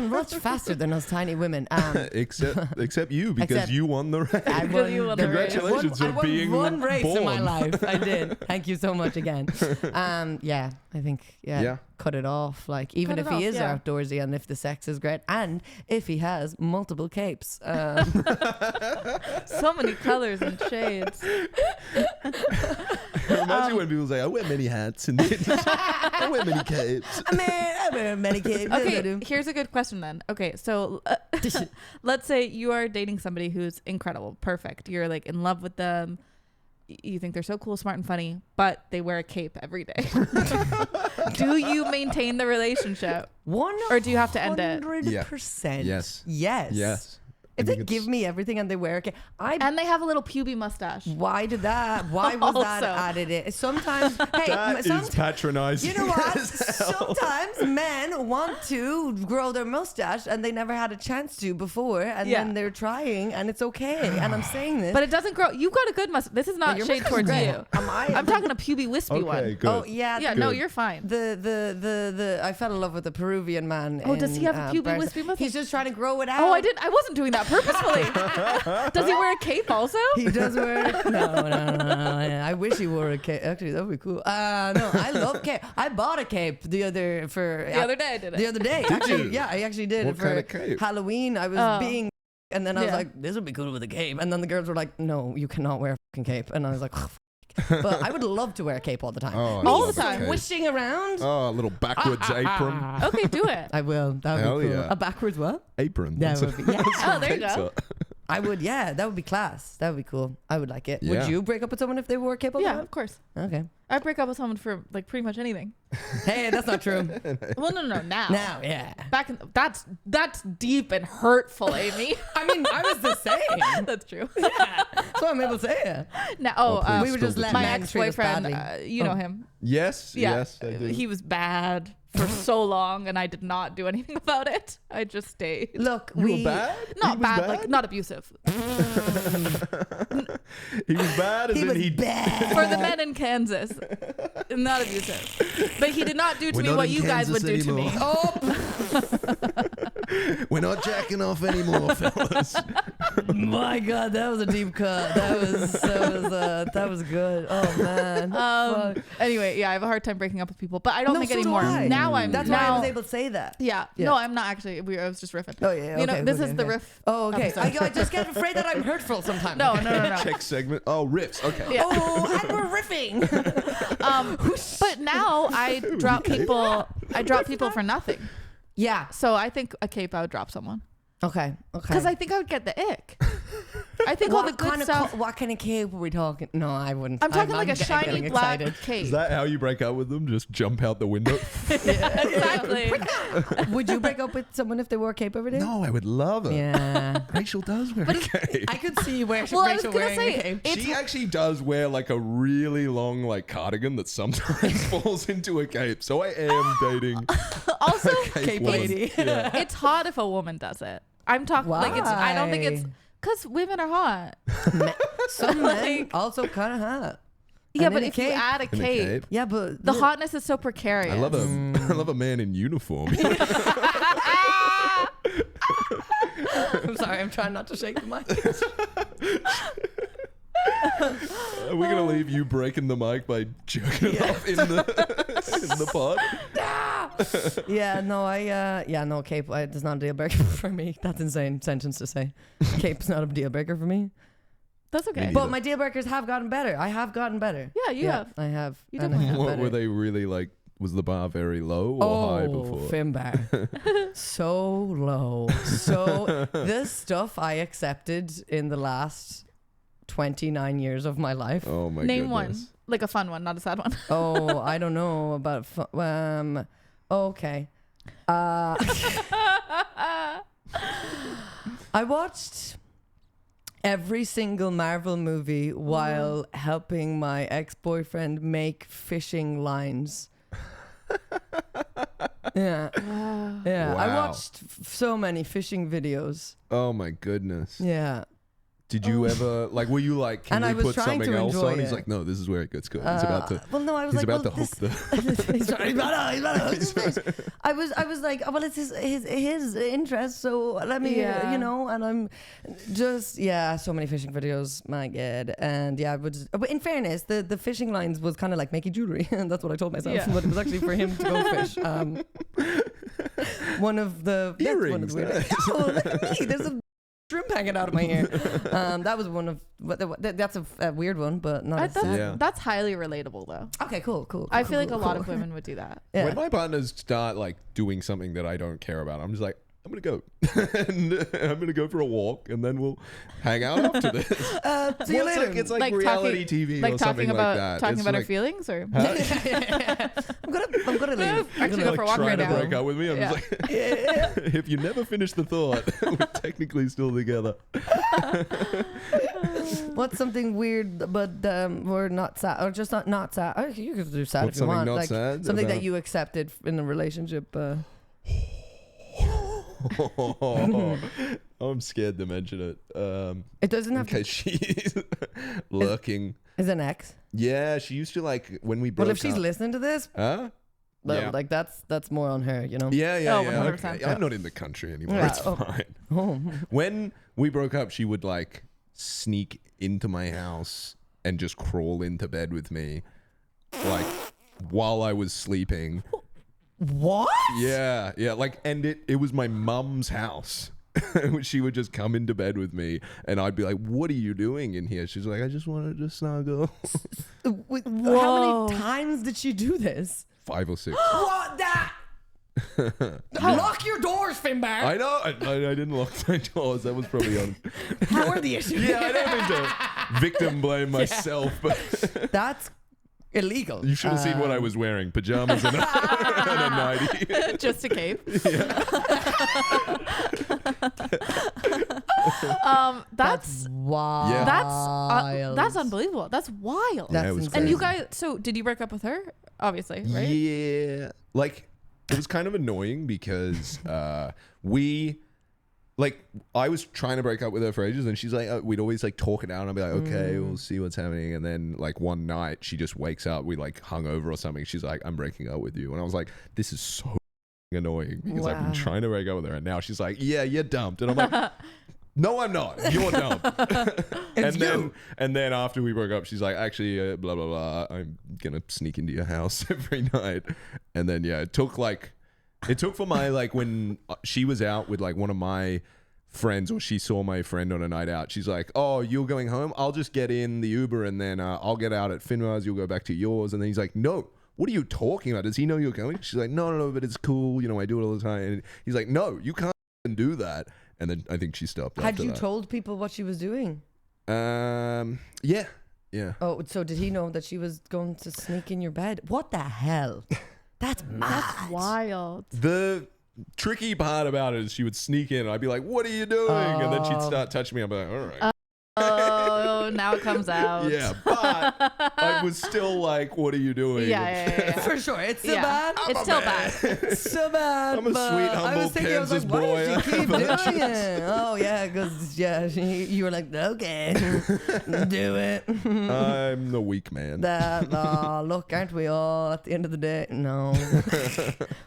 much faster than us tiny women. Except you, because Except- you won the race. I Because you won the race. Congratulations I on won being one race in my born. life. I did. Thank you so much again. Yeah, I think Yeah. cut it off. Like even Cut if it he off, is yeah. outdoorsy and if the sex is great and if he has multiple capes. So many colors and shades. Imagine when people say, I wear many hats and I wear many capes. I wear many capes. Okay, here's a good question then. Okay, so let's say you are dating somebody who's incredible, perfect. You're like in love with them. You think they're so cool, smart, and funny, but they wear a cape every day. Do you maintain the relationship? Or do you have to end it? 100%. Yes. Yes. Yes. If I they think it's- give me everything and they wear a cape, And they have a little puby mustache. why did that? Why was that Also. added in? Sometimes, hey, That is patronizing. you know what? as hell. Sometimes men want to grow their mustache and they never had a chance to before, and Yeah. then they're trying, and it's okay. And I'm saying this. But it doesn't grow. You've got a good mustache. This is not your shade mustache is towards great. you. I'm talking a puby wispy Okay, one. good. Oh yeah. Yeah, the- no, Good. you're fine. The I fell in love with a Peruvian man. Oh, does he have a puby Barcelona. wispy mustache? He's just trying to grow it out. Oh, I wasn't doing that purposefully. Does he wear a cape also? He does wear no. I wish he wore a cape. Actually, that would be cool. No, I love cape. I bought a cape the other day I did it. The other day, Did actually, you? yeah, I actually did What it for kind of cape? Halloween. I was Oh. being, and then I was Yeah. like, this would be cool with a cape. And then the girls were like, no, you cannot wear a fucking cape. And I was like, oh, but I would love to wear a cape all the time. Oh, I All love the time. cape. Wishing around. Oh, a little backwards apron. Okay, do it. I will. That would Hell be cool. yeah. A backwards what? Apron. That That's would be. Yeah. Oh, there you capes go. are. I would. Yeah, that would be class. That would be cool. I would like it. Yeah. Would you break up with someone if they wore a cape all the Yeah, time? of course. Okay. I break up with someone for like pretty much anything. Hey, that's not true. Well, no, now. Now, yeah. Back in that's deep and hurtful, Amy. I mean, I was the same. That's true. That's what I'm able to say. It. Now, Oh, please we were just spill the let my men treat us ex-boyfriend, badly. you know Oh. him. Yes. Yeah, Yes, I do. he was bad for so long, and I did not do anything about it. I just stayed. Look, You we were bad? Not He was bad, like not abusive. He was bad as he in was he bad. For the men in Kansas, not abusive. But he did not do to We're me not what in you guys would Kansas do anymore. to me. Oh, We're not jacking off anymore, fellas. My God, that was a deep cut. That was good. Oh man. Anyway, yeah, I have a hard time breaking up with people, but I don't think so do anymore. I. Now I'm. That's now, why I was able to say that. Yeah. No, I'm not actually. I was just riffing. Oh yeah. You know, Okay, this okay, is the okay. riff. Oh okay. episode. I just get afraid that I'm hurtful sometimes. No. Check segment. Oh, riffs. Okay. Yeah. Oh, and we're riffing. But now I drop people. I drop people for nothing. Yeah. So I think a cape, I would drop someone Okay. because I think I would get the ick. I think all the good stuff. What kind of cape are we talking? No, I wouldn't. I'm talking like a getting shiny black excited. cape. Is that how you break up with them? Just jump out the window? Exactly. Would you break up with someone if they wore a cape every day? No, I would love it. Yeah. Rachel does wear a cape. I could see where Well, I was Rachel gonna wearing say, a cape. it's She actually does wear like a really long like cardigan that sometimes falls into a cape. So I am dating also a Cape woman. lady. Yeah. it's hot if a woman does it. I'm talking like it's. I don't think it's because women are hot. Some men also kind of hot. Yeah, And but in a if you cape. add a In a cape, cape. Yeah, but the hotness is so precarious. I love a man in uniform. I'm sorry, I'm trying not to shake the mic. Are we gonna leave you breaking the mic by jerking it off in the pod? Yeah, no, cape. It's not a deal breaker for me. That's insane sentence to say. Cape's not a deal breaker for me. That's okay. Me But my deal breakers have gotten better. I have gotten better. Yeah, you have. I have. You and definitely I have What better. were they really like? Was the bar very low or high before? Finbar. So low. So this stuff I accepted in the last 29 years of my life. Oh my Name goodness. one, like a fun one, not a sad one. Oh, I don't know about. Okay. I watched every single Marvel movie while helping my ex-boyfriend make fishing lines. Yeah. Yeah. I Wow. watched so many fishing videos. Oh my goodness. Yeah. Did you ever like? Were you like? Can And I we was put trying something to else enjoy on? He's it. like, no, this is where it gets good. He's about to. Well, no, I was He's like, about well, to hook this- the. he's about to hook his fish. I was like, well, it's his interest, so let me, Yeah. and I'm just, so many fishing videos, my God. And yeah, but in fairness, the fishing lines was kind of like making jewelry, and that's what I told myself, Yeah. but it was actually for him to go fish. One of the Earrings, weird, nice. oh, look at me, there's a shrimp hanging out of my ear. That was one of, that's a weird one, but not as sad. Yeah. That's highly relatable though. Okay, cool. I feel like a lot of women would do that. Yeah. When my partners start like doing something that I don't care about, I'm just like, I'm gonna go, and I'm gonna go for a walk, and then we'll hang out after this. See you later. It's like reality TV like or something talking about like that. talking It's about our like, feelings, or I'm gonna leave. actually go for a walk trying right to now. break up with me. I'm Yeah. just like, if you never finish the thought, we're technically still together. What's something weird, but we're not sad, or just not sad? Oh, you can do sad What's if you something want. not Like sad something about- that you accepted in a relationship. I'm scared to mention it. It doesn't In have to. case she's lurking. Is an ex? Yeah, she used to like when we broke Well, if she's up. listening to this, Huh? Yeah. like that's more on her, you know. Yeah. Oh, 100%. Okay. I'm not in the country anymore. Yeah. It's Oh. fine. Oh. When we broke up, she would like sneak into my house and just crawl into bed with me, like while I was sleeping. What? Yeah. Like, and it was my mum's house. She would just come into bed with me, and I'd be like, "What are you doing in here?" She's like, "I just wanted to snuggle." How Whoa. many times did she do this? 5 or 6. What that? Lock your doors, Finbar. I know. I didn't lock my doors. That was probably on. You're the issue. Yeah, I don't mean to victim blame myself, but That's illegal. you should have seen what I was wearing: pajamas and a nightie. Just a cape. That's wild. Yeah. that's unbelievable. That's wild. That's Yeah, it was insane. And you crazy. guys, so did you break up with her? Obviously, right? Yeah, like it was kind of annoying because we, like, I was trying to break up with her for ages, and she's like, we'd always like talk it out, and I'd be like, okay, we'll see what's happening, and then like one night she just wakes up, we like hung over or something, she's like, I'm breaking up with you, and I was like, this is so annoying because I've been trying to break up with her, and now she's like, yeah, you're dumped, and I'm like, no, I'm not. You're dumped. and then after we broke up, she's like, actually, blah blah blah. I'm gonna sneak into your house every night. And then it took for my like when she was out with like one of my friends, or she saw my friend on a night out. She's like, oh, you're going home? I'll just get in the Uber, and then I'll get out at Finbar's. You'll go back to yours. And then he's like, no. What are you talking about? Does he know you're going? She's like, no, but it's cool. You know, I do it all the time. And he's like, no, you can't do that. And then I think she stopped. Had you told people what she was doing? Yeah. Oh, so did he know that she was going to sneak in your bed? What the hell? That's mad. That's wild. The tricky part about it is she would sneak in and I'd be like, what are you doing? And then she'd start touching me. I'd be like, all right. Oh, now it comes out. Yeah, but I was still like, what are you doing? Yeah. For sure. It's still bad. It's still bad. It's so bad. I'm a sweet, humble Kansas boy. Why does she keep doing it? Oh, yeah, because you were like, okay, do it. I'm the weak man. Look, aren't we all at the end of the day? No.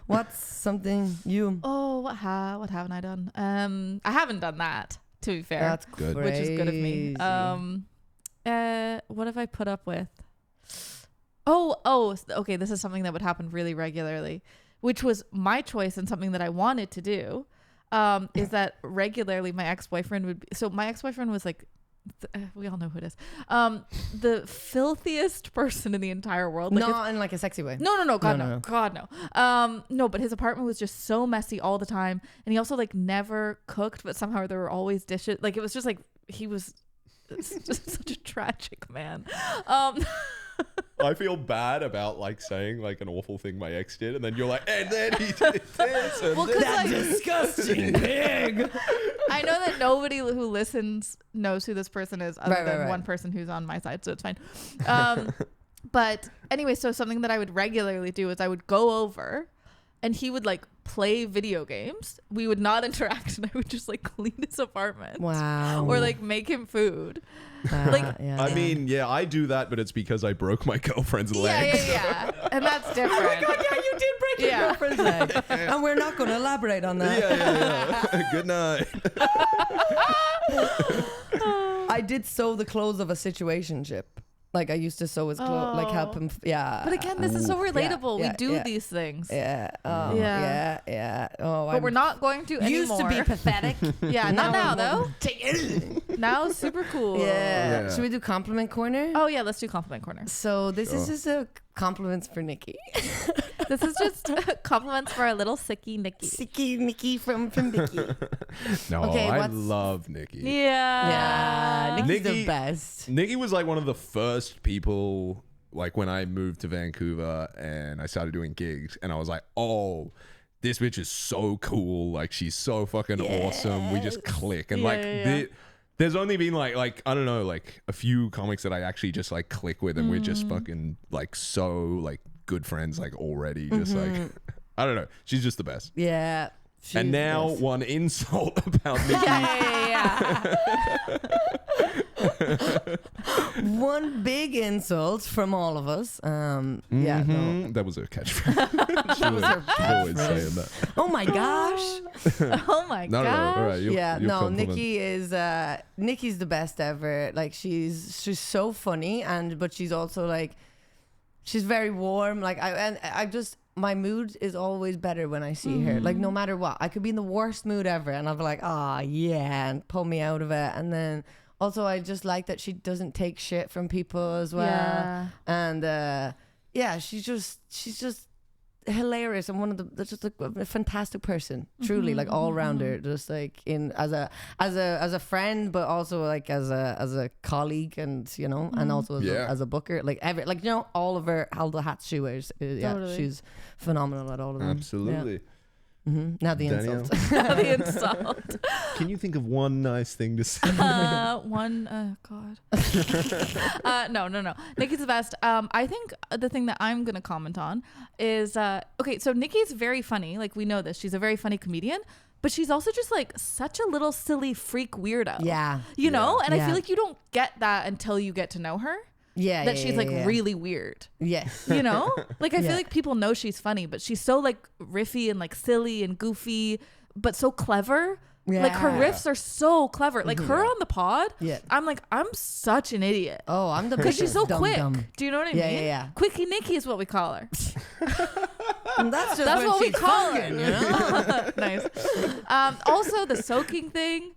What's something you... Oh, what haven't I done? I haven't done that. To be fair, that's good, which is good of me. What have I put up with? Okay. This is something that would happen really regularly, which was my choice and something that I wanted to do. Is that regularly my ex-boyfriend would be? So my ex-boyfriend was like, we all know who it is. The filthiest person in the entire world. Like not in like a sexy way. No. God no. No, but his apartment was just so messy all the time, and he also like never cooked, but somehow there were always dishes. Like it was just like he was just such a tragic man. I feel bad about like saying like an awful thing my ex did, and then you're like, and then he did this, and that disgusting pig. I know that nobody who listens knows who this person is, other than one person who's on my side, so it's fine. But anyway, so something that I would regularly do is I would go over, and he would like play video games. We would not interact, and I would just like clean his apartment. Wow. Or like make him food. I mean, I do that, but it's because I broke my girlfriend's leg. Yeah. And that's different. Oh my God, yeah, you did break your girlfriend's leg. And we're not going to elaborate on that. Yeah. Good night. I did sew the clothes of a situationship. Like I used to sew his clothes, like help him. Yeah. But again, this is so relatable. We do these things. Yeah. Oh, but we're not going to anymore. Used to be pathetic. Yeah, not now though. Now super cool. Yeah. Should we do compliment corner? Oh yeah, let's do compliment corner. So this is just a compliments for Niki. This is just compliments for our little sicky Niki. Sicky Niki from Niki. No, okay, I love Niki. Yeah. Niki's the best. Niki was like one of the first people, like when I moved to Vancouver and I started doing gigs, and I was like, oh, this bitch is so cool. Like she's so fucking awesome. We just click. And there's only been like I don't know, like a few comics that I actually just like click with, and we're just fucking like so like good friends like already. Just like I don't know, she's just the best. Yeah. And now one insult about Niki. One big insult from all of us. That was her catchphase. That was her catchphrase. Always saying that. Oh my gosh. Oh my gosh. No. All right, Niki is Niki's the best ever. Like she's so funny, but she's also like she's very warm. Like my mood is always better when I see her. Like no matter what, I could be in the worst mood ever, and I'll be like, and pull me out of it. And then also I just like that she doesn't take shit from people as well. Yeah. And she's just hilarious, and one of the just a fantastic person, truly, like all rounder, just like in as a friend, but also like as a colleague, and you know, and also as a booker, like all of the hats she wears, totally. She's phenomenal at all of them. Absolutely. Now the insult. Now the insult. Can you think of one nice thing to say? God. No. Niki's the best. I think the thing that I'm going to comment on is, okay, so Niki's very funny. Like we know this. She's a very funny comedian, but she's also just like such a little silly freak weirdo. Yeah. You know? And I feel like you don't get that until you get to know her. that she's like really weird. Yes. You know? Like I feel like people know she's funny, but she's so like riffy and like silly and goofy, but so clever. Yeah. Like her riffs are so clever. Like her on the pod, I'm like, I'm such an idiot. Oh, I'm the because she's so quick. Dumb. Do you know what I mean? Yeah. Quickie Niki is what we call her. That's what we call her. You know? Nice. Also, the soaking thing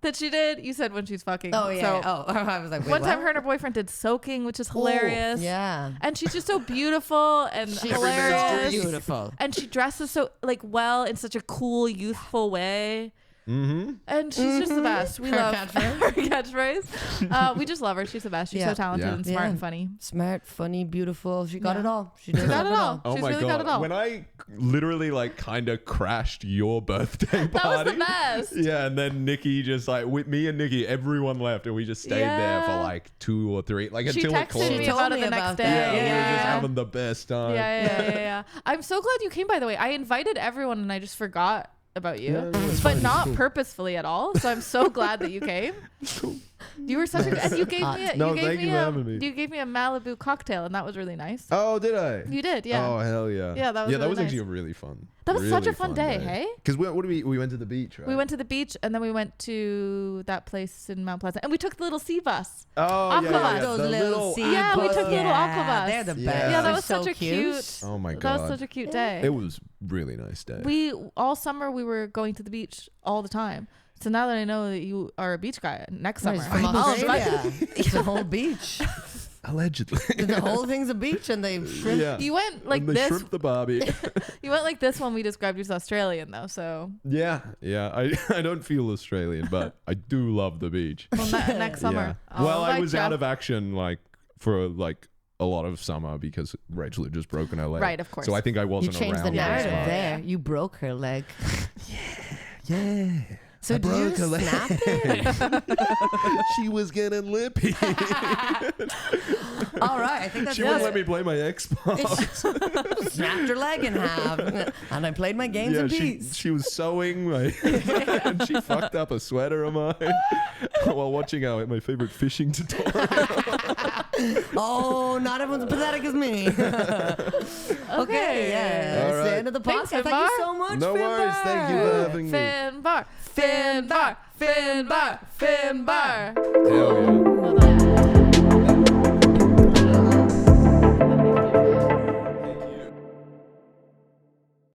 that she did, you said when she's fucking. Oh yeah. So I was like, wait, one time what? her and her boyfriend did soaking, which is hilarious. Yeah. And she's just so beautiful and hilarious. So beautiful. And she dresses so like well in such a cool, youthful way. Mm-hmm. And she's just the best. We love catchphrase. her catchphrase. We just love her. She's the best. She's so talented and smart and funny. Smart, funny, beautiful. She got it all. She got it all. Oh She's my really god! got it all. When I literally like kind of crashed your birthday party, that was the best. Yeah, and then Niki just like with me and Niki, everyone left, and we just stayed there for like 2 or 3, like she until it closed. texted me about it the next day. Yeah, we were just having the best time. Yeah. I'm so glad you came. By the way, I invited everyone, and I just forgot about you, but not purposefully at all. So I'm so glad that you came. You were such a and you gave me a, you gave me a Malibu cocktail, and that was really nice. Oh, did I? You did, yeah. Oh hell yeah. Yeah, that was really nice. Actually really fun. That was really such a fun day, hey? Because what did we went to the beach, right? We went to the beach, and then we went to that place in Mount Pleasant, and we took the little sea bus. Oh Aqua bus. Those little sea Yeah, we took the little aqua bus. They're the best. Yeah, that was so such a cute. Oh my god. That was such a cute day. It was really nice day. We all summer we were going to the beach all the time. So now that I know that you are a beach guy, next summer From Australia. It's a whole beach. Allegedly. The whole thing's a beach, and they shrimp. Yeah. You went like and they this. shrimp the Barbie. You went like this when we described you as Australian, though. So yeah. I don't feel Australian, but I do love the beach. well, next summer. Yeah. Well, I was out of action like for like a lot of summer because Rachel had just broken her leg. Right, of course. So I think I wasn't You changed around. the narrative as much. there. You broke her leg. Yeah. So I did you broke her leg. snap it? She was getting lippy. All right, I think that's She wouldn't let me play my Xbox. Snapped her leg in half, and I played my games in peace. She was sewing, and she fucked up a sweater of mine while watching my favorite fishing tutorial. Oh, not everyone's pathetic as me. Okay, yeah. All That's the right. end of the Thanks, podcast. Thank Finbar. you so much, No worries. Finbar. Thank you for having me. Finbar. Finbar. Finbar. Hell yeah.